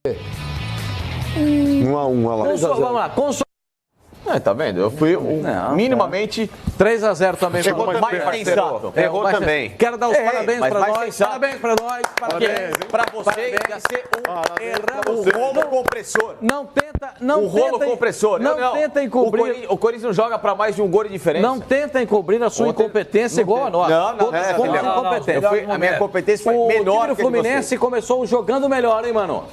1 a 1, olha lá. Vamos lá, Tá vendo? Eu fui minimamente 3-0 também. Errou também, sensato. Errou também. Quero dar os parabéns mas para mais nós. sensato. Parabéns para nós. Para você ia ser um rolo compressor. Não tenta compressor. Não tenta encobrir. O Corinthians não joga para mais de um gol de diferença. Não tenta encobrir a sua incompetência igual a nós. A minha competência foi menor. O time do Fluminense começou jogando melhor, hein, mano?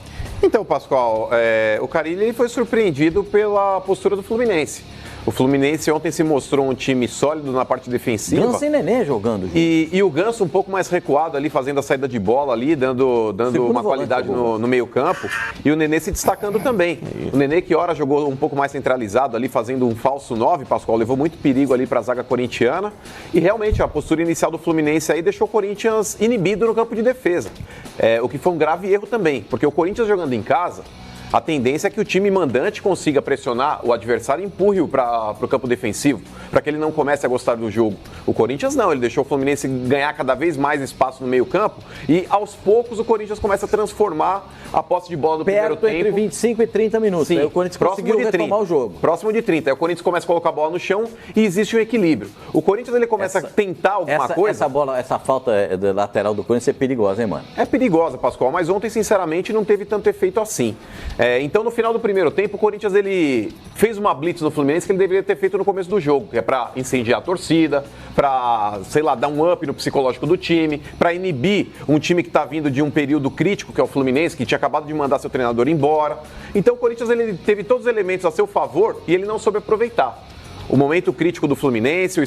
Então, Pascoal, o Carille foi surpreendido pela postura do Fluminense. O Fluminense ontem se mostrou um time sólido na parte defensiva. Ganso e Nenê jogando. E o Ganso um pouco mais recuado ali, fazendo a saída de bola ali, dando uma qualidade no meio campo. E o Nenê se destacando também. O Nenê que ora jogou um pouco mais centralizado ali, fazendo um falso 9, Pascoal, levou muito perigo ali para a zaga corintiana. E realmente a postura inicial do Fluminense aí deixou o Corinthians inibido no campo de defesa. O que foi um grave erro também, porque o Corinthians jogando em casa, a tendência é que o time mandante consiga pressionar o adversário e empurre-o para o campo defensivo, para que ele não comece a gostar do jogo. O Corinthians não, ele deixou o Fluminense ganhar cada vez mais espaço no meio campo e aos poucos o Corinthians começa a transformar a posse de bola do primeiro tempo. Entre 25 e 30 minutos. Sim, aí o Corinthians conseguiu retomar o jogo. Próximo de 30. Aí o Corinthians começa a colocar a bola no chão e existe um equilíbrio. O Corinthians ele começa a tentar alguma coisa. Essa falta lateral do Corinthians é perigosa, hein, mano? É perigosa, Pascoal, mas ontem, sinceramente, não teve tanto efeito assim. Então, no final do primeiro tempo, o Corinthians ele fez uma blitz no Fluminense que ele deveria ter feito no começo do jogo, que é para incendiar a torcida, para, dar um up no psicológico do time, para inibir um time que está vindo de um período crítico, que é o Fluminense, que tinha acabado de mandar seu treinador embora. Então, o Corinthians ele teve todos os elementos a seu favor e ele não soube aproveitar. O momento crítico do Fluminense, o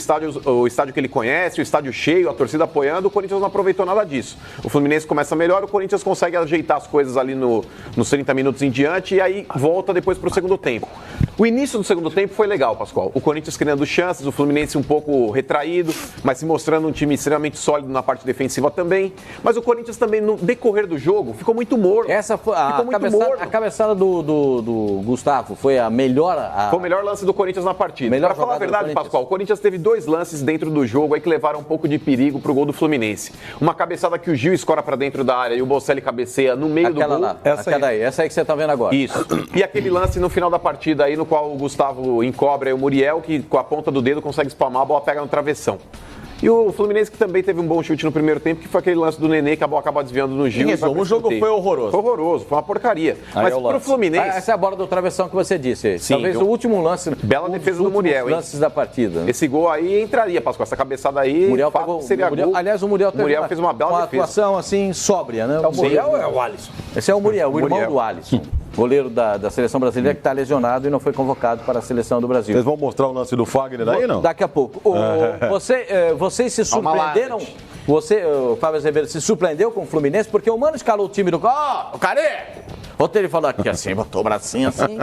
estádio que ele conhece, o estádio cheio, a torcida apoiando, o Corinthians não aproveitou nada disso. O Fluminense começa melhor, o Corinthians consegue ajeitar as coisas ali nos 30 minutos em diante e aí volta depois para o segundo tempo. O início do segundo tempo foi legal, Pascoal. O Corinthians criando chances, o Fluminense um pouco retraído, mas se mostrando um time extremamente sólido na parte defensiva também. Mas o Corinthians também, no decorrer do jogo, ficou muito morno. Essa foi a cabeçada do Gustavo foi a melhor... Foi o melhor lance do Corinthians na partida. Para falar a verdade, Pascoal, o Corinthians teve 2 lances dentro do jogo aí que levaram um pouco de perigo pro gol do Fluminense. Uma cabeçada que o Gil escora para dentro da área e o Bocelli cabeceia no meio do gol. Essa aí que você tá vendo agora. Isso. E aquele lance no final da partida aí, no qual o Gustavo encobre o Muriel, que com a ponta do dedo consegue espalmar, a bola pega no travessão. E o Fluminense que também teve um bom chute no primeiro tempo, que foi aquele lance do Nenê que a bola acabou desviando no Gil. O jogo foi horroroso. Foi horroroso, foi uma porcaria. Mas pro Fluminense... Essa é a bola do travessão que você disse. Sim, talvez o último lance... Bela defesa do Muriel, hein? Lances da partida. Esse gol aí entraria, Pascoal. Essa cabeçada aí, Muriel pegou, seria gol. Aliás, o Muriel fez uma bela defesa. Atuação assim, sóbria, né? O Muriel ou é o Alisson? Esse é o Muriel, o irmão do Alisson. Goleiro da seleção brasileira que está lesionado e não foi convocado para a seleção do Brasil. Vocês vão mostrar o lance do Fagner aí, não? Daqui a pouco. Vocês se surpreenderam? Você, Fábio Azevedo, se surpreendeu com o Fluminense? Porque o Mano escalou o time do... o Carê! Ontem ele falou aqui assim, botou o bracinho assim.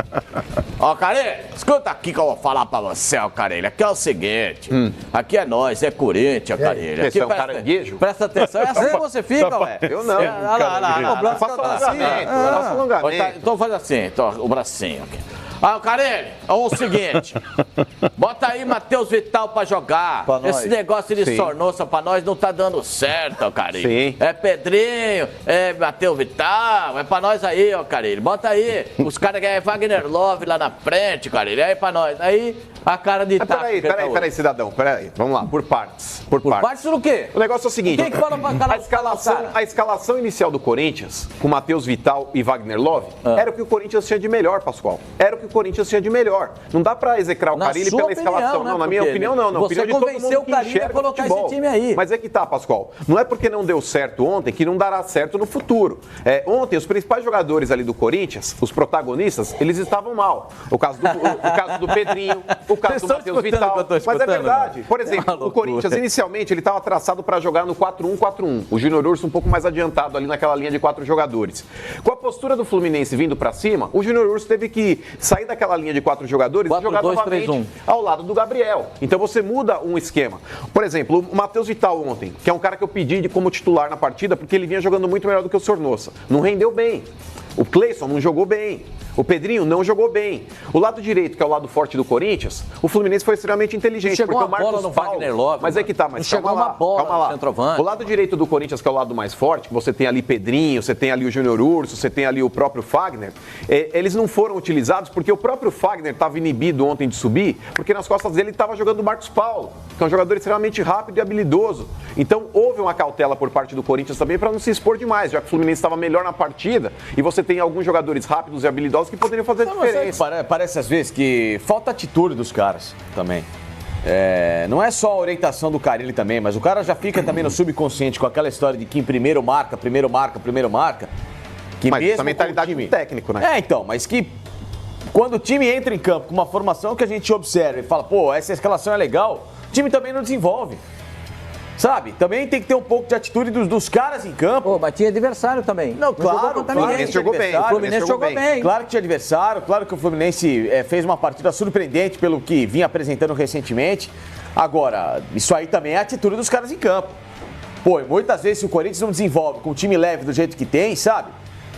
Carê, escuta aqui que eu vou falar pra você, Carê. Aqui é o seguinte, aqui é nós, é Corinthians, Carê. Aqui é um caranguejo? Presta atenção, é assim que você fica, ué. Eu não. Faça alongamento. Então faz assim, o bracinho aqui. Carelli, é o seguinte, bota aí Matheus Vital pra jogar. Esse negócio de sornoça pra nós não tá dando certo, Carelli. É Pedrinho, é Matheus Vital, é pra nós aí, Carelli. Bota aí, os caras que é Wagner Love lá na frente, Carelli, aí pra nós. Aí a cara de taco. Peraí, cidadão, peraí. Vamos lá, por partes. Por partes do quê? O negócio é o seguinte. Quem que fala pra a escalação inicial do Corinthians, com Matheus Vital e Wagner Love, era o que o Corinthians tinha de melhor, Pascoal. Era o que o Corinthians tinha de melhor. Não dá pra execrar o Carille pela escalação. Não, na minha opinião, não. Na opinião de todo mundo que enxerga o colocar esse time aí. Mas é que tá, Pascoal. Não é porque não deu certo ontem que não dará certo no futuro. Ontem, os principais jogadores ali do Corinthians, os protagonistas, eles estavam mal. O caso do Pedrinho, o caso do Matheus Vital. Mas é verdade. Por exemplo, o Corinthians, inicialmente, ele estava traçado para jogar no 4-1-4-1. O Júnior Urso um pouco mais adiantado ali naquela linha de 4 jogadores. Com a postura do Fluminense vindo para cima, o Júnior Urso teve que sair daquela linha de 4 jogadores e jogar novamente ao lado do Gabriel. Então você muda um esquema. Por exemplo, o Matheus Vital ontem, que é um cara que eu pedi como titular na partida, porque ele vinha jogando muito melhor do que o Sornosa. Não rendeu bem. O Cleison não jogou bem. O Pedrinho não jogou bem. O lado direito, que é o lado forte do Corinthians, o Fluminense foi extremamente inteligente. Chegou porque o Marcos no Paulo, Wagner Love, mas é que tá, mas calma lá, calma lá. O lado direito do Corinthians, que é o lado mais forte, que você tem ali Pedrinho, você tem ali o Júnior Urso, você tem ali o próprio Fagner, eles não foram utilizados porque o próprio Fagner estava inibido ontem de subir, porque nas costas dele estava jogando o Marcos Paulo, que é um jogador extremamente rápido e habilidoso. Então houve uma cautela por parte do Corinthians também para não se expor demais, já que o Fluminense estava melhor na partida e você tem alguns jogadores rápidos e habilidosos que poderiam fazer diferença. Parece às vezes que falta atitude dos caras também. Não é só a orientação do Carille também, mas o cara já fica também no subconsciente com aquela história de que primeiro marca. Que mas mesmo essa mentalidade time... do técnico, né? Então, mas que quando o time entra em campo com uma formação que a gente observa e fala, pô, essa escalação é legal, o time também não desenvolve. Sabe? Também tem que ter um pouco de atitude dos caras em campo. Mas tinha adversário também. Não, claro. O Fluminense jogou bem. O Fluminense jogou bem. Claro que tinha adversário, claro que o Fluminense fez uma partida surpreendente pelo que vinha apresentando recentemente. Agora, isso aí também é a atitude dos caras em campo. Pô, muitas vezes se o Corinthians não desenvolve com o time leve do jeito que tem, sabe?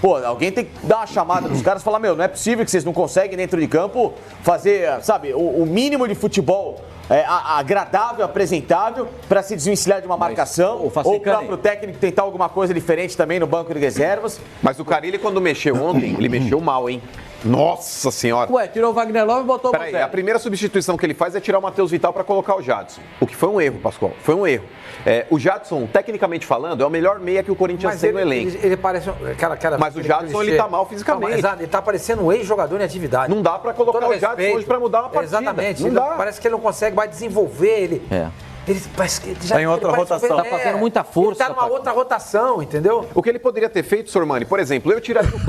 Pô, alguém tem que dar uma chamada dos caras e falar, não é possível que vocês não conseguem dentro de campo fazer, sabe, o mínimo de futebol agradável, apresentável, para se desvencilhar de uma marcação, ou o próprio técnico tentar alguma coisa diferente também no banco de reservas. Mas o Carille, quando mexeu ontem, ele mexeu mal, hein? Nossa Senhora! Ué, tirou o Wagner Love e botou o Bocelli. A primeira substituição que ele faz é tirar o Matheus Vital para colocar o Jadson. O que foi um erro, Pascoal. Foi um erro. O Jadson, tecnicamente falando, é o melhor meia que o Corinthians tem no elenco. Ele parece... Mas o Jadson, ele tá mal fisicamente. Ele tá parecendo um ex-jogador em atividade. Não dá para colocar o Jadson hoje para mudar uma partida. Exatamente. Não dá. Parece que ele não consegue mais desenvolver ele. Ele parece que já tá em outra rotação. Tá fazendo muita força. Ele tá numa outra rotação, entendeu? O que ele poderia ter feito, Sormani, por exemplo, eu tiraria o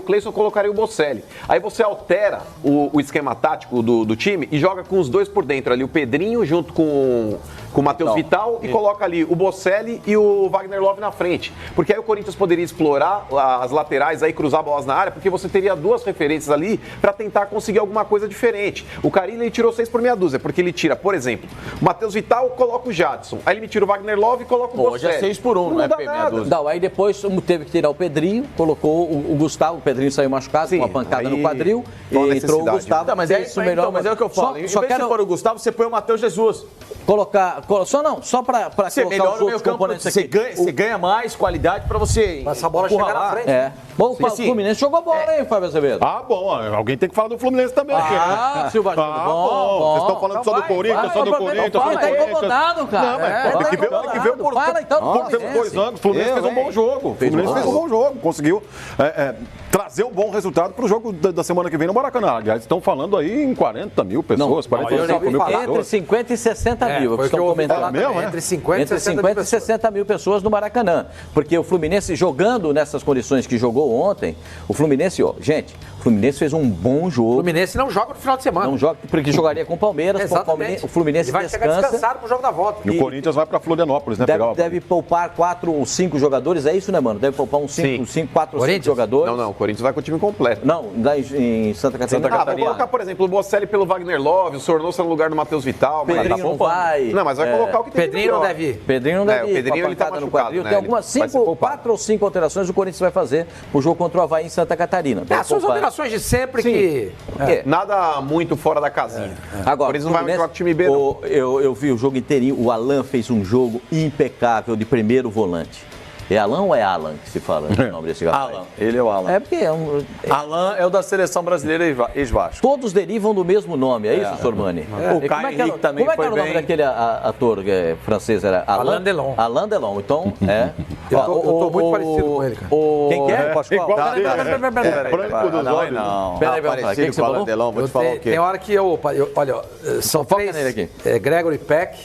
Cleison. E colocaria o Bocelli. Aí você altera o esquema tático do time e joga com os dois por dentro ali, o Pedrinho junto com o Matheus Vital e coloca ali o Bocelli e o Wagner Love na frente. Porque aí o Corinthians poderia explorar as laterais, aí cruzar bolas na área, porque você teria duas referências ali para tentar conseguir alguma coisa diferente. O Carille, ele tirou 6 por meia dúzia, porque ele tira, por exemplo, o Matheus Vital, coloca o Jadson. Aí ele me tira o Wagner Love e coloca o Bocelli. Hoje é 6 por 1, não é meia dúzia. Não, aí depois teve que tirar o Pedrinho, colocou o Gustavo, o Pedrinho saiu machucado, com uma pancada no quadril, e entrou o Gustavo. Tá, mas é isso melhor, mas é o que eu falo. Em vez de pôr o Gustavo, você põe o Matheus Jesus. Só para colocar os outros componentes aqui. Você ganha mais qualidade para você. Essa bola chegar na frente. Bom, o Fluminense jogou bola, hein, Fábio Azevedo? Bom, alguém tem que falar do Fluminense também. Silva, bom. Vocês estão falando só do Corinthians, só do Corinthians. Tá incomodado, cara. Não, mas tem que ver por Fala então. temos 2 anos, o Fluminense fez um bom jogo. O Fluminense fez um bom jogo, conseguiu trazer um bom resultado para o jogo da semana que vem no Maracanã. Aliás, estão falando aí em 40 mil pessoas, 45 mil pessoas. Entre 50 e 60 mil, que estão comentando mesmo, entre 50 e 60 mil pessoas no Maracanã. Porque o Fluminense jogando nessas condições que jogou ontem, o Fluminense, o Fluminense fez um bom jogo. O Fluminense não joga no final de semana. Não joga, porque jogaria com o Palmeiras. Exatamente. O Fluminense vai descansa. chegar descansado pro jogo da volta. E o Corinthians vai para Florianópolis, né? Deve poupar 4 ou 5 jogadores, é isso, né, mano? Deve poupar 4 ou 5 jogadores. Não, o Corinthians vai com o time completo. Não, em Santa Catarina. Vou colocar, por exemplo, o Bocelli pelo Wagner Love, o Sornosa no lugar do Matheus Vital. Pedrinho não vai. Não, mas vai colocar o que tem. Pedrinho não deve ir. Pedrinho não deve ir. O Pedrinho, ele tá machucado, no quadril. né? Tem algumas 4 ou 5 alterações que o Corinthians vai fazer no jogo contra o Avaí em Santa Catarina. São as alterações de sempre que... Nada muito fora da casinha. Agora, eles não vão jogar com o time B, não. Eu vi o jogo inteirinho, o Alan fez um jogo impecável de primeiro volante. É Alan ou é Alan que se fala o nome desse rapaz? Alan, ele é o Alan. É porque Alan é o da seleção brasileira ex-Vasco. Todos derivam do mesmo nome, é isso, Sormani? O Caio Henrique também foi bem. Como é que era o nome daquele ator francês? Era Alain Delon. Alain Delon, então, Eu tô muito parecido com ele, cara. Quem que é? Pascoal. Branco dos olhos. Não. Peraí, Parecido com o Alain Delon, vou te falar o quê? Tem hora que olha, são foca 3. nele aqui. Gregory Peck,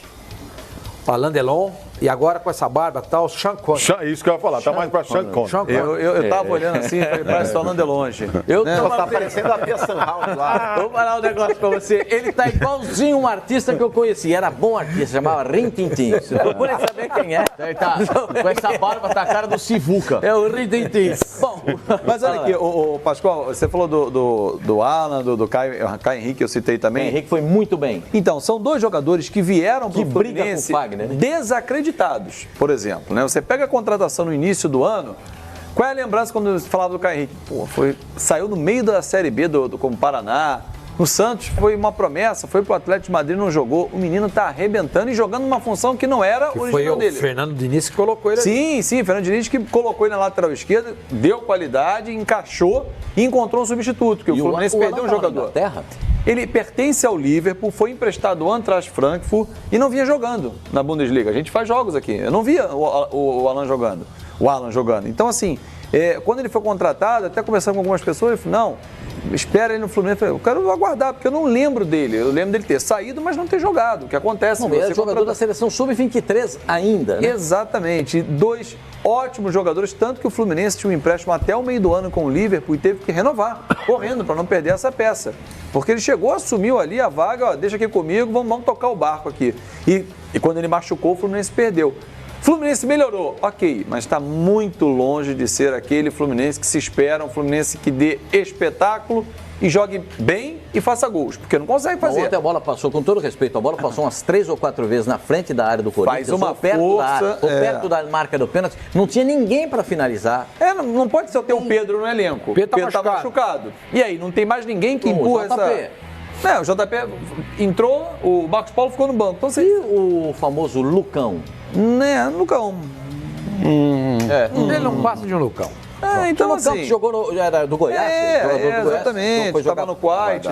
Alain Delon e agora com essa barba tal, Sean Connery. Isso que eu ia falar, tá mais pra Sean Connery. Eu tava olhando assim, parece falando de longe. Tá parecendo a Pia Sanhouse lá. Vou falar um negócio pra você. Ele tá igualzinho um artista que eu conheci. Era bom artista, chamava Rin Tin Tin. Procurem saber quem é. Ele tá com essa barba, tá a cara do Sivuca. É o Rin Tin Tin. Bom, mas olha aqui, o Pascoal, você falou do Alan, do Caio Henrique, eu citei também. O Henrique foi muito bem. Então, são 2 jogadores que vieram pro Fluminense com o Fagner, né? desacreditados, por exemplo. Né? Você pega a contratação no início do ano, Qual é a lembrança quando você falava do Caio Henrique? Pô, saiu no meio da Série B como Paraná. No Santos foi uma promessa, foi pro Atlético de Madrid, não jogou. O menino tá arrebentando e jogando uma função que não era original dele. Foi o Fernando Diniz que colocou ele ali. Sim, Fernando Diniz que colocou ele na lateral esquerda, deu qualidade, encaixou e encontrou um substituto, que o Fluminense perdeu um jogador. Ele pertence ao Liverpool, foi emprestado ao Eintracht Frankfurt e não vinha jogando na Bundesliga. A gente faz jogos aqui. Eu não via o Alan jogando. Então, assim, quando ele foi contratado, até conversando com algumas pessoas, ele falou, não, espera ele no Fluminense. Eu quero aguardar, porque eu não lembro dele. Eu lembro dele ter saído, mas não ter jogado. O que acontece... Não, ele é jogador da seleção sub-23 ainda, né? Exatamente. 2 ótimos jogadores, tanto que o Fluminense tinha um empréstimo até o meio do ano com o Liverpool e teve que renovar, correndo, para não perder essa peça. Porque ele chegou, assumiu ali a vaga, ó, deixa aqui comigo, vamos tocar o barco aqui. E quando ele machucou, o Fluminense perdeu. Fluminense melhorou, ok, mas está muito longe de ser aquele Fluminense que se espera, um Fluminense que dê espetáculo e jogue bem e faça gols, porque não consegue fazer. Ontem a bola passou, com todo respeito, a bola passou umas 3 ou 4 vezes na frente da área do Corinthians. Faz uma força, perto da marca do pênalti, não tinha ninguém para finalizar. Não pode ser ter um Pedro no elenco. Pedro tá machucado. E aí, não tem mais ninguém que empurra essa... o JP entrou, o Marcos Paulo ficou no banco. Então, e o famoso Lucão? Lucão. Ele não passa de um Lucão. Então, o Lucão que jogou era do Goiás? Exatamente. Estava no Kuwait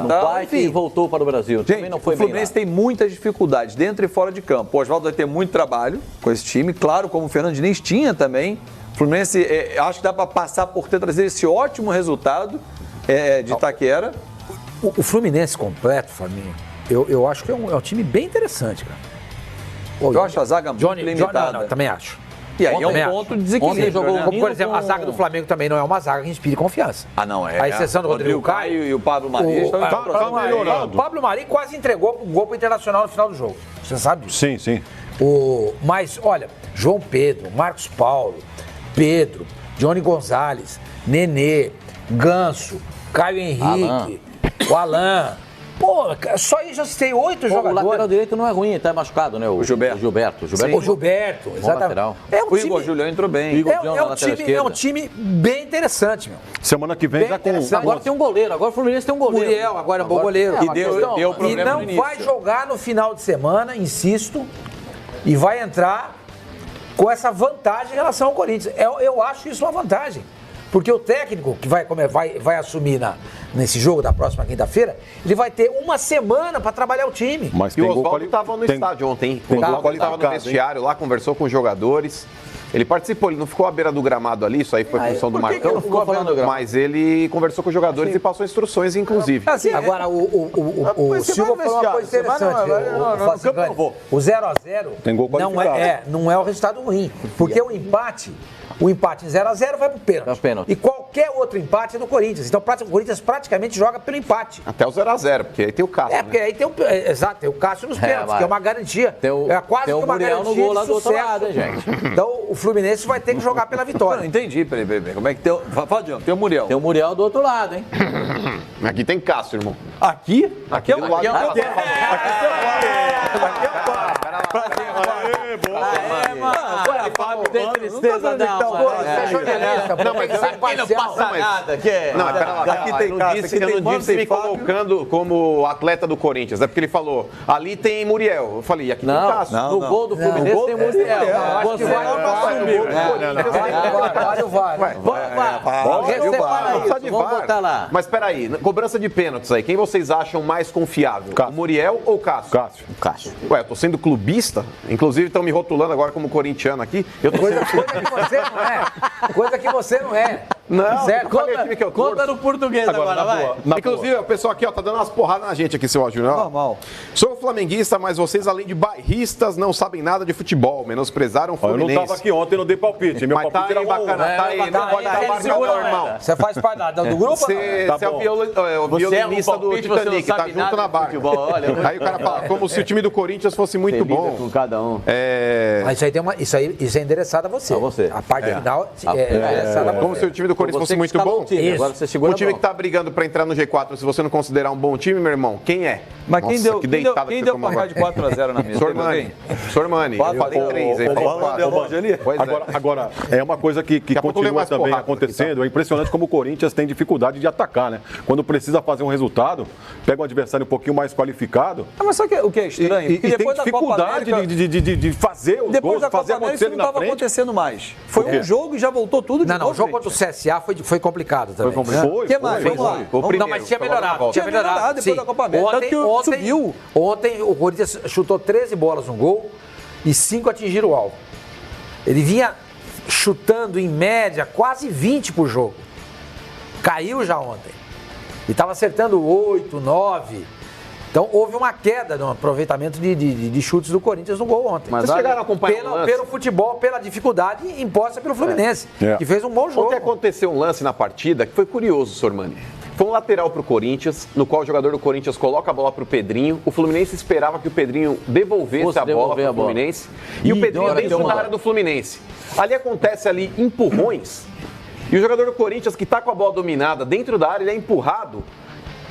e voltou para o Brasil. Gente, também não foi o Fluminense tem muitas dificuldades dentro e fora de campo. O Oswaldo vai ter muito trabalho com esse time, claro, como o Fernando Diniz tinha também. O Fluminense, acho que dá para passar por ter trazido esse ótimo resultado de Itaquera. O Fluminense completo, Fabinho, eu acho que é um time bem interessante, cara. Eu acho a zaga muito limitada. Não, também acho. E aí é um ponto de desequilíbrio, jogou, como, por exemplo, a zaga do Flamengo também não é uma zaga que inspire confiança. Não é. A exceção do Rodrigo Caio e o Pablo Mari estão melhorando. O Pablo Mari quase entregou um gol pro Internacional no final do jogo. Você sabe disso? Sim. Mas, olha, João Pedro, Marcos Paulo, Pedro, Johnny Gonzalez, Nenê, Ganso, Caio Henrique, o Alan... Pô, só aí já citei 8 jogadores. O lateral direito não é ruim, tá machucado, né? O Gilberto, exatamente. O Igor Julião entrou bem. É um time bem interessante, meu. Semana que vem já com... Agora tem um goleiro, agora o Fluminense tem um goleiro. Muriel, agora é um bom goleiro. E deu problema no início. Vai jogar no final de semana, insisto, e vai entrar com essa vantagem em relação ao Corinthians. Eu acho isso uma vantagem. Porque o técnico que vai assumir nesse jogo da próxima quinta-feira, ele vai ter uma semana para trabalhar o time. Mas e o Oswaldo estava no estádio ontem, hein? O Oswaldo estava no vestiário lá, conversou com os jogadores. Ele participou, ele não ficou à beira do gramado ali, isso aí foi função do Marcão. Mas ele conversou com os jogadores e passou instruções, inclusive. Agora, o Silva falou uma coisa interessante. O 0x0 não é o resultado ruim. Porque o empate em 0x0 vai pro pênalti. E qualquer outro empate é do Corinthians. Então o Corinthians praticamente joga pelo empate. Até o 0x0, porque aí tem o Cássio. Porque aí tem tem o Cássio nos pênaltis, que é uma garantia. Quase que uma garantia no gol lá do outro lado, hein, gente? Então o Fluminense vai ter que jogar pela vitória. Não entendi, peraí. Como é que tem? Fala, Diego, tem o Muriel. Tem o Muriel do outro lado, hein? Aqui tem Cássio, irmão. Aqui? Aqui é o lado. Aqui é tem tristeza, não. Você é jornalista, não, mas aqui não passa nada. Não, pera lá. Aqui tem Cássio, eu não disse me colocando como atleta do Corinthians. É porque ele falou, ali tem Muriel. Eu falei, aqui tem Cássio. No gol do Fluminense tem Muriel. Acho que vamos botar lá. Mas peraí, cobrança de pênaltis aí. Quem vocês acham mais confiável? O Muriel ou o Cássio? Cássio. Ué, eu tô sendo clubista? Inclusive estão me rotulando agora como corintiano aqui. Eu tô coisa que você não é. Coisa que você não é. Não, certo? Conta no português agora, vai. Inclusive, o pessoal aqui, ó, tá dando umas porradas na gente aqui, seu Júnior. Normal. Sou flamenguista, mas vocês, além de bairristas, não sabem nada de futebol. Menosprezaram o Fluminense. Eu não tava aqui ontem, não dei palpite. Meu mas palpite tá aí, bacana. Tá aí, não pode abarcar o irmão. Você faz parte do grupo? Você é o violinista do Titanic, tá junto na barca. Aí o cara fala, como se o time do Corinthians fosse muito bom. Com cada um. Mas isso aí é endereçado a você. A você. A parte final é endereçada a você. Como se o time do o Corinthians fosse muito bom. Agora você segura o time que tá brigando pra entrar no G4, se você não considerar um bom time, meu irmão, quem é? Mas quem deu placar de 4-0 na mesa? Sormani. Agora, é uma coisa que continua também acontecendo. É impressionante como o Corinthians tem dificuldade de atacar, né? Quando precisa fazer um resultado, pega um adversário um pouquinho mais qualificado. Mas sabe o que é estranho? E tem dificuldade de fazer os gols, fazer acontecer na frente. Não estava acontecendo mais. Foi um jogo e já voltou tudo de novo. Não, o jogo contra o CSA foi complicado também. Foi complicado. O que mais? Vamos lá. Não, mas tinha melhorado. Tinha melhorado depois da Copa América. Ontem o Corinthians chutou 13 bolas no gol e 5 atingiram o alvo. Ele vinha chutando em média quase 20 por jogo. Caiu já ontem. E estava acertando 8, 9. Então houve uma queda no aproveitamento de chutes do Corinthians no gol ontem. Mas vocês chegaram a acompanhar pelo futebol, pela dificuldade imposta pelo Fluminense, que fez um bom jogo. Ontem aconteceu um lance na partida que foi curioso, Sormani. Foi um lateral para o Corinthians, no qual o jogador do Corinthians coloca a bola para o Pedrinho. O Fluminense esperava que o Pedrinho devolvesse a bola para o Fluminense. E o Pedrinho dentro da área do Fluminense. Ali acontece empurrões. E o jogador do Corinthians, que está com a bola dominada dentro da área, ele é empurrado.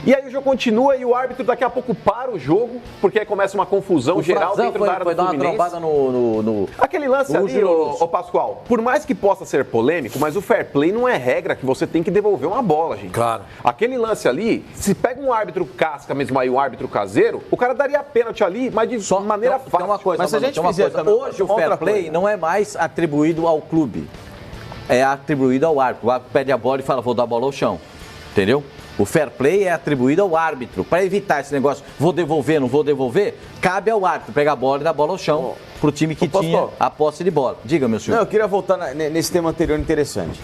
E aí o jogo continua e o árbitro daqui a pouco para o jogo, porque aí começa uma confusão geral dentro da área do Fluminense. Foi dar uma trombada no Aquele lance ali, ô Pascoal, por mais que possa ser polêmico, mas o fair play não é regra que você tem que devolver uma bola, gente. Claro. Aquele lance ali, se pega um árbitro casca mesmo aí, um árbitro caseiro, o cara daria pênalti ali, mas de maneira fácil. Tem uma coisa, mas se a gente fizer hoje o fair play não é mais atribuído ao clube, é atribuído ao árbitro. O árbitro pede a bola e fala, vou dar a bola ao chão, entendeu? O fair play é atribuído ao árbitro. Para evitar esse negócio, vou devolver, não vou devolver, cabe ao árbitro pegar a bola e dar a bola ao chão para o time que tinha a posse de bola. Diga, meu senhor. Não, eu queria voltar nesse tema anterior interessante.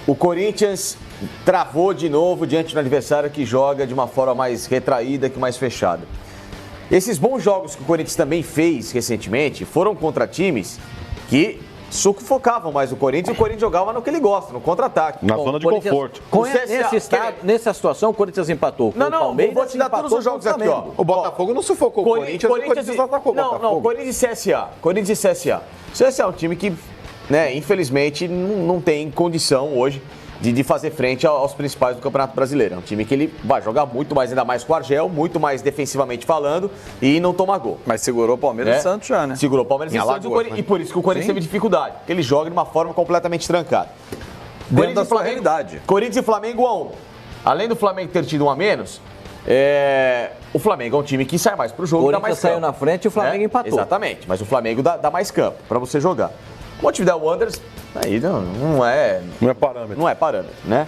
O Corinthians travou de novo diante do adversário que joga de uma forma mais retraída que mais fechada. Esses bons jogos que o Corinthians também fez recentemente foram contra times que sufocavam mais o Corinthians e o Corinthians jogava no que ele gosta, no contra-ataque. Na zona de conforto. Nessa situação, o Corinthians empatou com o Palmeiras. Vou te dar todos os jogos aqui, ó. O Botafogo não sufocou o Corinthians atacou o Botafogo. Não, Corinthians e CSA. Corinthians e CSA. O CSA é um time que, infelizmente, não tem condição hoje de fazer frente aos principais do Campeonato Brasileiro. É um time que ele vai jogar muito mais, ainda mais com o Argel, muito mais defensivamente falando e não toma gol. Mas segurou o Palmeiras e Santos já, né? Segurou o Palmeiras e Santos e por isso que o Corinthians teve dificuldade, porque ele joga de uma forma completamente trancada. Dentro da sua realidade. Corinthians e Flamengo 1-1. Além do Flamengo ter tido um a menos, o Flamengo é um time que sai mais pro jogo e dá mais campo. O Corinthians saiu na frente e o Flamengo empatou. Exatamente, mas o Flamengo dá mais campo para você jogar. O Montevidéu Wanderers aí não é parâmetro. Não é parâmetro, né?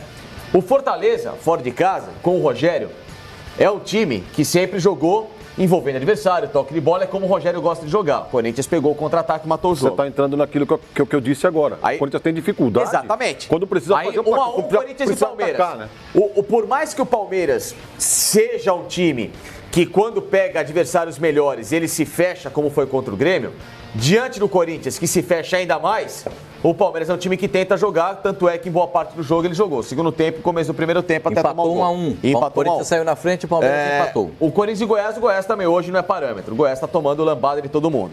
O Fortaleza, fora de casa, com o Rogério, é um time que sempre jogou envolvendo adversário, toque de bola, é como o Rogério gosta de jogar. O Corinthians pegou o contra-ataque e matou o jogo. Você está entrando naquilo que eu disse agora. Aí, o Corinthians tem dificuldade. Exatamente. Quando precisa fazer um a um, Corinthians e Palmeiras. Atacar, né? Por mais que o Palmeiras seja um time que quando pega adversários melhores, ele se fecha como foi contra o Grêmio, diante do Corinthians, que se fecha ainda mais, o Palmeiras é um time que tenta jogar, tanto é que em boa parte do jogo ele jogou. Segundo tempo, começo do primeiro tempo, até tomar um gol. 1-1. O Corinthians saiu na frente e o Palmeiras empatou. O Corinthians e o Goiás também hoje não é parâmetro. O Goiás está tomando lambada de todo mundo.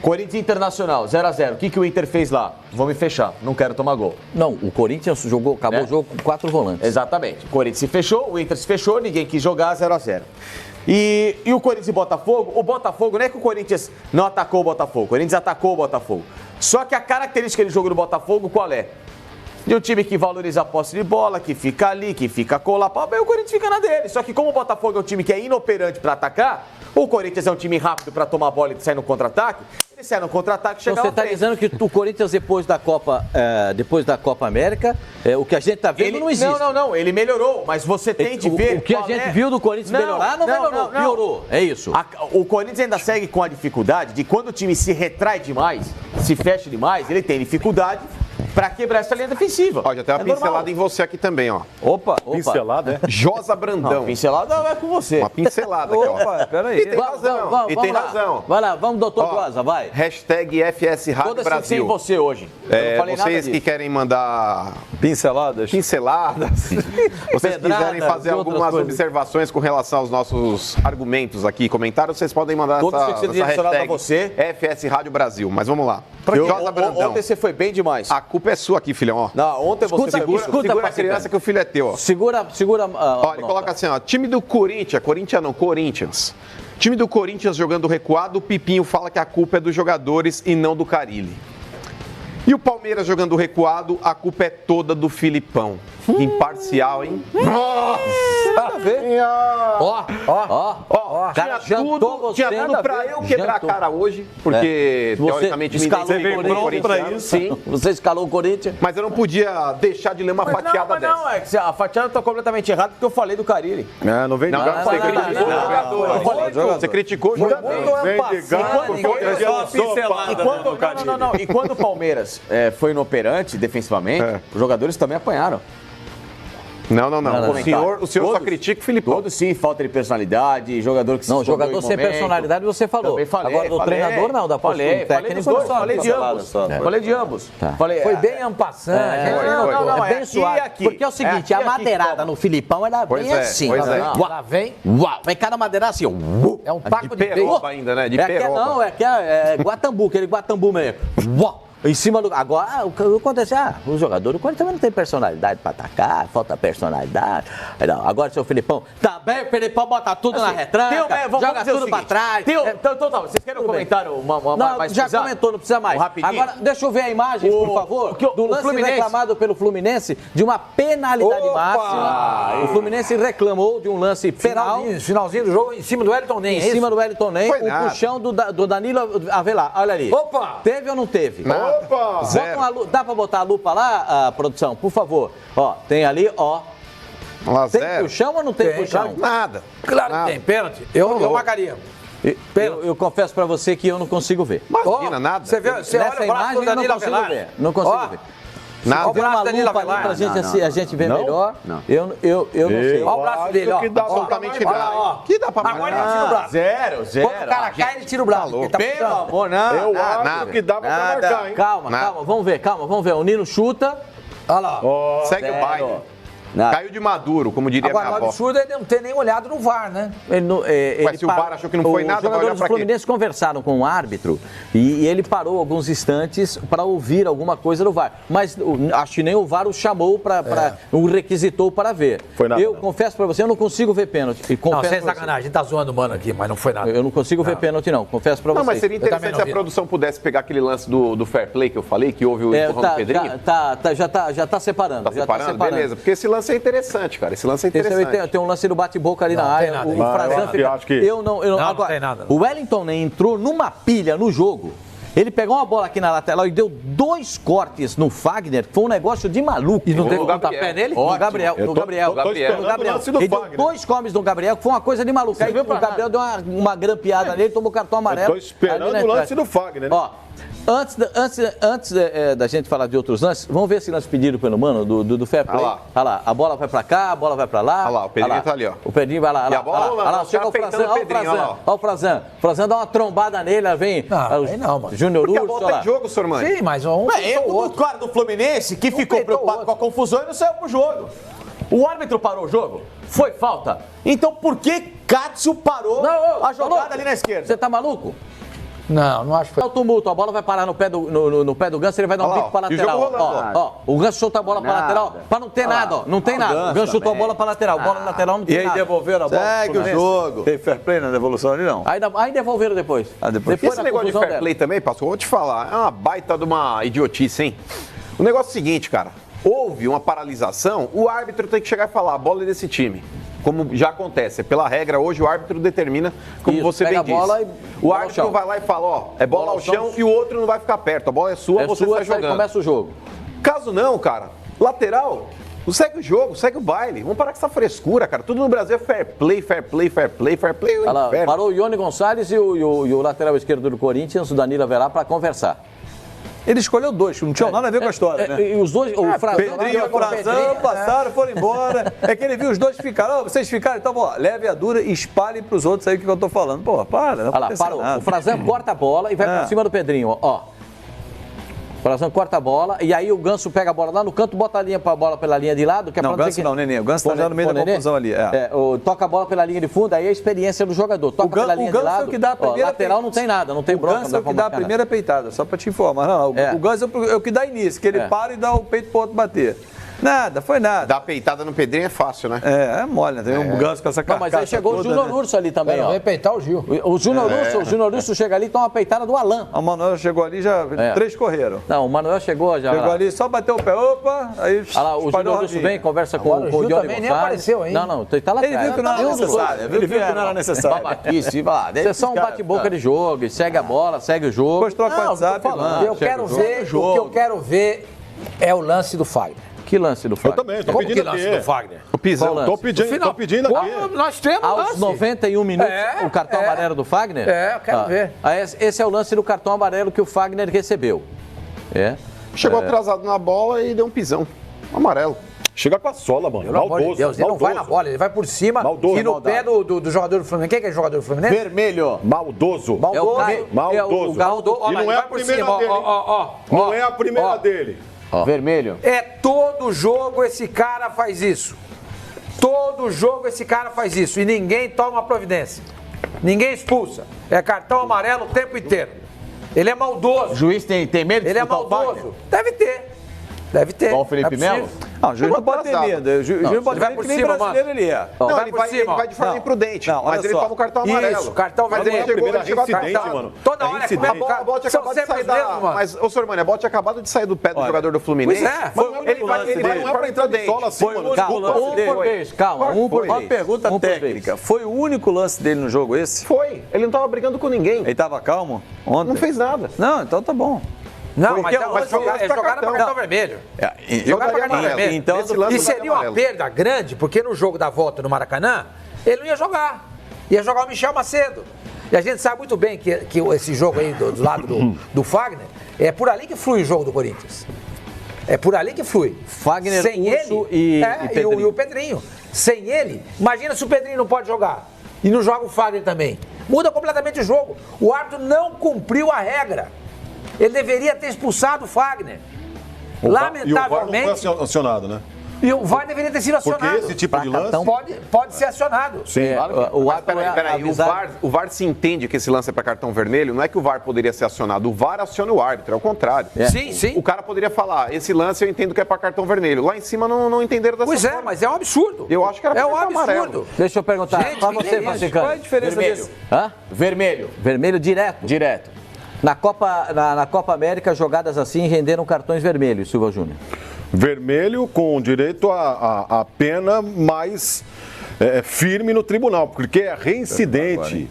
Corinthians Internacional, 0-0. O que o Inter fez lá? Vou me fechar, não quero tomar gol. Não, o Corinthians acabou o jogo com 4 volantes. Exatamente. O Corinthians se fechou, o Inter se fechou, ninguém quis jogar, 0-0. E o Corinthians e Botafogo, o Botafogo, não é que o Corinthians não atacou o Botafogo, o Corinthians atacou o Botafogo. Só que a característica do jogo do Botafogo, qual é? De um time que valoriza a posse de bola, que fica ali, que fica colado, bem, o Corinthians fica na dele. Só que como o Botafogo é um time que é inoperante para atacar, o Corinthians é um time rápido para tomar a bola e sair no contra-ataque, ele sai no contra-ataque e chega então, você está dizendo que o Corinthians depois da Copa América, o que a gente está vendo não existe. Não, ele melhorou, mas você tem de ver... O que a gente viu do Corinthians melhorar não melhorou, piorou, é isso. O Corinthians ainda segue com a dificuldade de quando o time se retrai demais, se fecha demais, ele tem dificuldade para quebrar essa linha defensiva. Ó, já tem uma pincelada em você aqui também, ó. Opa. Pincelada, é? Josa Brandão. Não, pincelada é com você. Uma pincelada aqui, ó. Opa, peraí. E tem razão. E tem razão. Vai lá, vamos, doutor Josa, vai. Hashtag FS Rádio Todas Brasil. sem você hoje. Eu não falei vocês que querem mandar pinceladas, vocês quiserem fazer algumas observações com relação aos nossos argumentos aqui, comentários, vocês podem mandar essa hashtag você. FS Rádio Brasil. Mas vamos lá. Josa Brandão. Ontem você foi bem demais. A culpa culpa é sua aqui, filhão, ó. Não, ontem você segura a criança que o filho é teu, ó. Segura. Ó, ele coloca assim, ó, time do Corinthians. Time do Corinthians jogando recuado, o Pipinho fala que a culpa é dos jogadores e não do Carille. E o Palmeiras jogando recuado, a culpa é toda do Filipão. Imparcial, hein? Nada a ver. Ó, tinha tudo pra eu quebrar a cara hoje, porque teoricamente você veio pronto pra isso. Sim. Você escalou o Corinthians. Mas eu não podia deixar de ler uma fatiada dessa. Não, é que a fatiada tá completamente errada porque eu falei do Carille. Não vem de Não, você criticou o jogador. Você criticou o jogador. E quando o Palmeiras foi no operante, defensivamente, os jogadores também apanharam. Não. O senhor só critica o Filipão. Todos sim, falta de personalidade, jogador que se Não, jogador sem personalidade você falou. Agora, do treinador não, da falei de ambos. Foi bem ampassante. Não, é bem suave. Porque é o seguinte, a madeirada no Filipão, ela vem assim. Ela vem. Vem cada madeirada assim, ó. É um taco de peroba ainda, né? De peroba. Não, é Guatambu, aquele Guatambu mesmo. Em cima do... Agora, o que acontece? O jogador do Corinthians também não tem personalidade pra atacar, falta personalidade. Não, agora, seu Filipão, tá bem, o Filipão bota tudo na retranca, joga tudo pra trás. Então, vocês querem um comentário mais já comentou, não precisa mais. Agora, deixa eu ver a imagem, por favor, do lance reclamado pelo Fluminense de uma penalidade máxima. O Fluminense reclamou de um lance penal. Finalzinho do jogo, em cima do Wellington Nem. Em cima do Wellington Nem, o puxão do Danilo Avelar. Olha ali. Opa! Teve ou não teve? Opa! Dá pra botar a lupa lá, produção, por favor? Ó, tem ali, ó. Tem puxão ou não tem puxão? Nada. Claro que tem, pênalti. Eu marcaria. Eu confesso pra você que eu não consigo ver. Imagina, nada. Você Nessa imagem eu não consigo ver. Não consigo ver. Nada. Vê uma lupa ali pra gente ver melhor. Eu não sei. Olha o braço dele, ó. Que dá absolutamente nada. Que dá pra agora ele tira o braço. Zero. Quando o cara cai, ele tira o braço. Pelo amor, não. Eu acho que dá pra marcar, hein? Calma, vamos ver. O Nino chuta. Olha lá. Segue o baile. Caiu de maduro, como diria agora, minha avó. O absurdo é ele não ter nem olhado no VAR, né? Mas se o VAR achou que não foi nada, vai olhar pra quê? Os jogadores do Fluminense conversaram com o árbitro e ele parou alguns instantes para ouvir alguma coisa do VAR. Mas acho que nem o VAR o chamou, o requisitou para ver. Foi nada, eu confesso para você, eu não consigo ver pênalti. Não, sem sacanagem, a gente tá zoando o mano aqui, mas não foi nada. Eu não consigo ver pênalti, não. Confesso para você. Não, mas seria interessante se a produção pudesse pegar aquele lance do fair play que eu falei, que houve o empurrão do Pedrinho. Já tá separando. Tá separando? Beleza, porque esse lance é interessante, cara. Esse lance é interessante. Tem um lance do bate-boca ali na área. O Frazan fica... Não tem nada. O Wellington nem entrou numa pilha no jogo. Ele pegou uma bola aqui na lateral e deu 2 cortes no Fagner. Foi um negócio de maluco. E não teve pontapé nele? No Gabriel. Ele deu 2 comes no Gabriel, que foi uma coisa de maluco. Aí o Gabriel deu uma grampeada nele, tomou cartão amarelo. Eu tô esperando o lance do Fagner, né? Ó, antes da gente falar de outros lances, vamos ver esse lance pedido pelo mano do fair play. Olha lá, a bola vai pra cá, a bola vai pra lá. Olha lá, o Pedrinho tá ali, ó. O Pedrinho vai lá, olha lá, chega o Frazan, olha o Frazan. O Frazan dá uma trombada nele, aí vem não, mano. Júnior Urso. Porque a bola tá em jogo, Sormani. Sim, mas o cara do Fluminense que ficou preocupado com a confusão e não saiu pro jogo. O árbitro parou o jogo? Foi falta. Então por que Cássio parou a jogada ali na esquerda? Você tá maluco? Não acho que foi. O tumulto, a bola vai parar no pé do Ganso, ele vai dar um bico pra lateral. O Ganso chuta a bola pra lateral, pra não ter nada, ó. Não tem nada. O Ganso chutou a bola pra lateral, bola lateral não tem nada. E aí devolveram a bola? Segue o jogo. Tem fair play na devolução ali, não? Aí devolveram depois. Depois esse negócio de fair play também, pastor, vou te falar, é uma baita de uma idiotice, hein? O negócio é o seguinte, cara, houve uma paralisação, o árbitro tem que chegar e falar, a bola é desse time. Como já acontece, pela regra, hoje o árbitro determina, como você bem disse. O árbitro vai lá e fala, ó, é bola ao chão e o outro não vai ficar perto. A bola é sua, você sai jogando. Começa o jogo. Caso não, cara, lateral, segue o jogo, segue o baile. Vamos parar com essa frescura, cara. Tudo no Brasil é fair play. Parou o Ione Gonçalves e o lateral esquerdo do Corinthians, o Danilo Avelar, para conversar. Ele escolheu 2, que não tinham nada a ver com a história, né? E os dois, o Frazan... Pedrinho e o Frazan passaram, foram embora. É que ele viu os dois ficaram, vocês ficaram, então, ó, leve a dura e espalhe pros outros aí o que eu tô falando. Pô, para, não parou. Nada. O Frazan corta a bola e vai pra cima do Pedrinho, ó. corta a bola, e aí o Ganso pega a bola lá no canto, bota a bola pela linha de lado. Que é não, pra Ganso não, Nenê. O Ganso tá já no meio da confusão ali. Toca a bola pela linha de fundo, aí é a experiência do jogador. Toca pela linha de lado. É o que dá a primeira lateral não tem nada, não tem bronca. O Ganso é o que dá a primeira peitada, só pra te informar. Não, o Ganso é o que dá início, que ele para e dá o peito pro outro bater. Nada, foi nada. Dar peitada no Pedrinho é fácil, né? É mole, né? Tem um Ganso com essa carcaça. Mas aí chegou o Júnior Urso ali também, ó. Vai peitar o Gil. O Júnior Urso chega ali e toma uma peitada do Alain. O Manuel chegou ali, já 3 correram. Não, o Manuel chegou já. Chegou ali, só bateu o pé, opa, aí olha lá, o Júnior Urso vem, conversa com o Dione também nem apareceu ainda. Não, tá lá atrás. Ele viu que não era necessário. Ele viu que não era necessário. Babaquice, isso é só um bate-boca de jogo, segue a bola, segue o jogo. Postou com o WhatsApp, o que eu quero ver é o lance do Fagner. Que lance do Fagner? Eu também, tô pedindo aqui. Que lance do Fagner? O pisão, tô pedindo aqui. Nós temos aos lance. 91 minutos, o cartão amarelo do Fagner? Eu quero ver. Esse é o lance do cartão amarelo que o Fagner recebeu. Chegou atrasado na bola e deu um pisão. Amarelo. Chega com a sola, mano. Pelo amor de Deus, ele não vai na bola, ele vai por cima e no pé do jogador do Fluminense. Quem é o jogador do Fluminense? Vermelho. Maldoso. Maldoso. E não é a primeira dele. Não é a primeira dele. Vermelho. Todo jogo esse cara faz isso. Todo jogo esse cara faz isso. E ninguém toma providência. Ninguém expulsa. É cartão amarelo o tempo inteiro. Ele é maldoso. O juiz tem medo de Ele é maldoso. Deve ter. Igual o Felipe Melo? Não, o juiz não pode ter medo. O juiz não pode ter medo, que nem brasileiro ele é. Não, ele vai de forma imprudente. Mas ele toma o cartão amarelo. Isso, cartão vermelho. Primeira reincidente, mano. Toda hora a bola tinha acabado de sair da... Mas, ô, Sormani, a bola tinha acabado de sair do pé do jogador do Fluminense. Ele vai não é pra entrar dentro. Foi o único lance dele. Calma, Uma pergunta técnica. Foi o único lance dele no jogo esse? Foi. Ele não tava brigando com ninguém. Ele tava calmo ontem? Não fez nada. Não, então tá bom. Não, mas jogaram para cartão vermelho. Jogaram para cartão vermelho. Então, e seria uma perda grande, porque no jogo da volta no Maracanã, ele não ia jogar. Ia jogar o Michel Macedo. E a gente sabe muito bem que esse jogo aí do lado do Fagner, é por ali que flui o jogo do Corinthians. É por ali que flui. Fagner, sem Urso ele e o Pedrinho. Sem ele, imagina se o Pedrinho não pode jogar. E não joga o Fagner também. Muda completamente o jogo. O árbitro não cumpriu a regra. Ele deveria ter expulsado o Fagner. Lamentavelmente. E o VAR não foi acionado, né? E o VAR deveria ter sido acionado. Porque esse tipo de lance... Pode ser acionado. Sim. Peraí, o VAR se entende que esse lance é para cartão vermelho, não é que o VAR poderia ser acionado, o VAR aciona o árbitro, é o contrário. Sim. O cara poderia falar, esse lance eu entendo que é para cartão vermelho. Lá em cima não entenderam dessa forma. Pois mas é um absurdo. Eu acho que era para um cartão absurdo. amarelo. Deixa eu perguntar para você, Franciscano. Qual é a diferença desse? Vermelho. Vermelho direto. Na Copa América, jogadas assim renderam cartões vermelhos, Silva Júnior. Vermelho com direito a pena mais firme no tribunal, porque é reincidente.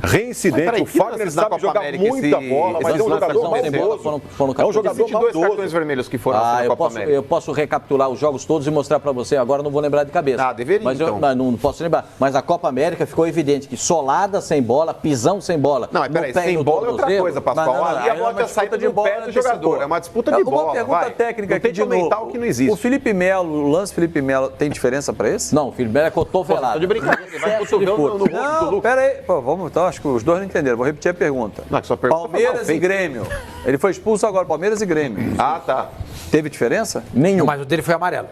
Reincidente, o Fagner sabe jogar muita bola, mas é um jogador maldoso. É um jogador 22 cartões vermelhos que foram na Copa América. Eu posso recapitular os jogos todos e mostrar para você, agora não vou lembrar de cabeça. Deveria mas então. Mas não posso lembrar. Mas a Copa América ficou evidente que solada sem bola, pisão sem bola. Não, mas peraí, sem bola é outra coisa, Pascoal. Ali a bola tinha saído de pé do jogador. É uma disputa de bola. Uma pergunta técnica aqui de mental que não existe. O Felipe Melo, o lance Felipe Melo, tem diferença para esse? Não, o Felipe Melo é cotovelado. Tô de brincadeira, vai cotovelo no rosto do Lucas. Pera aí, vamos então, acho que os dois não entenderam. Vou repetir a pergunta. Palmeiras e Grêmio. Ele foi expulso agora, Palmeiras e Grêmio. Tá. Teve diferença? Nenhum. Mas o dele foi amarelo.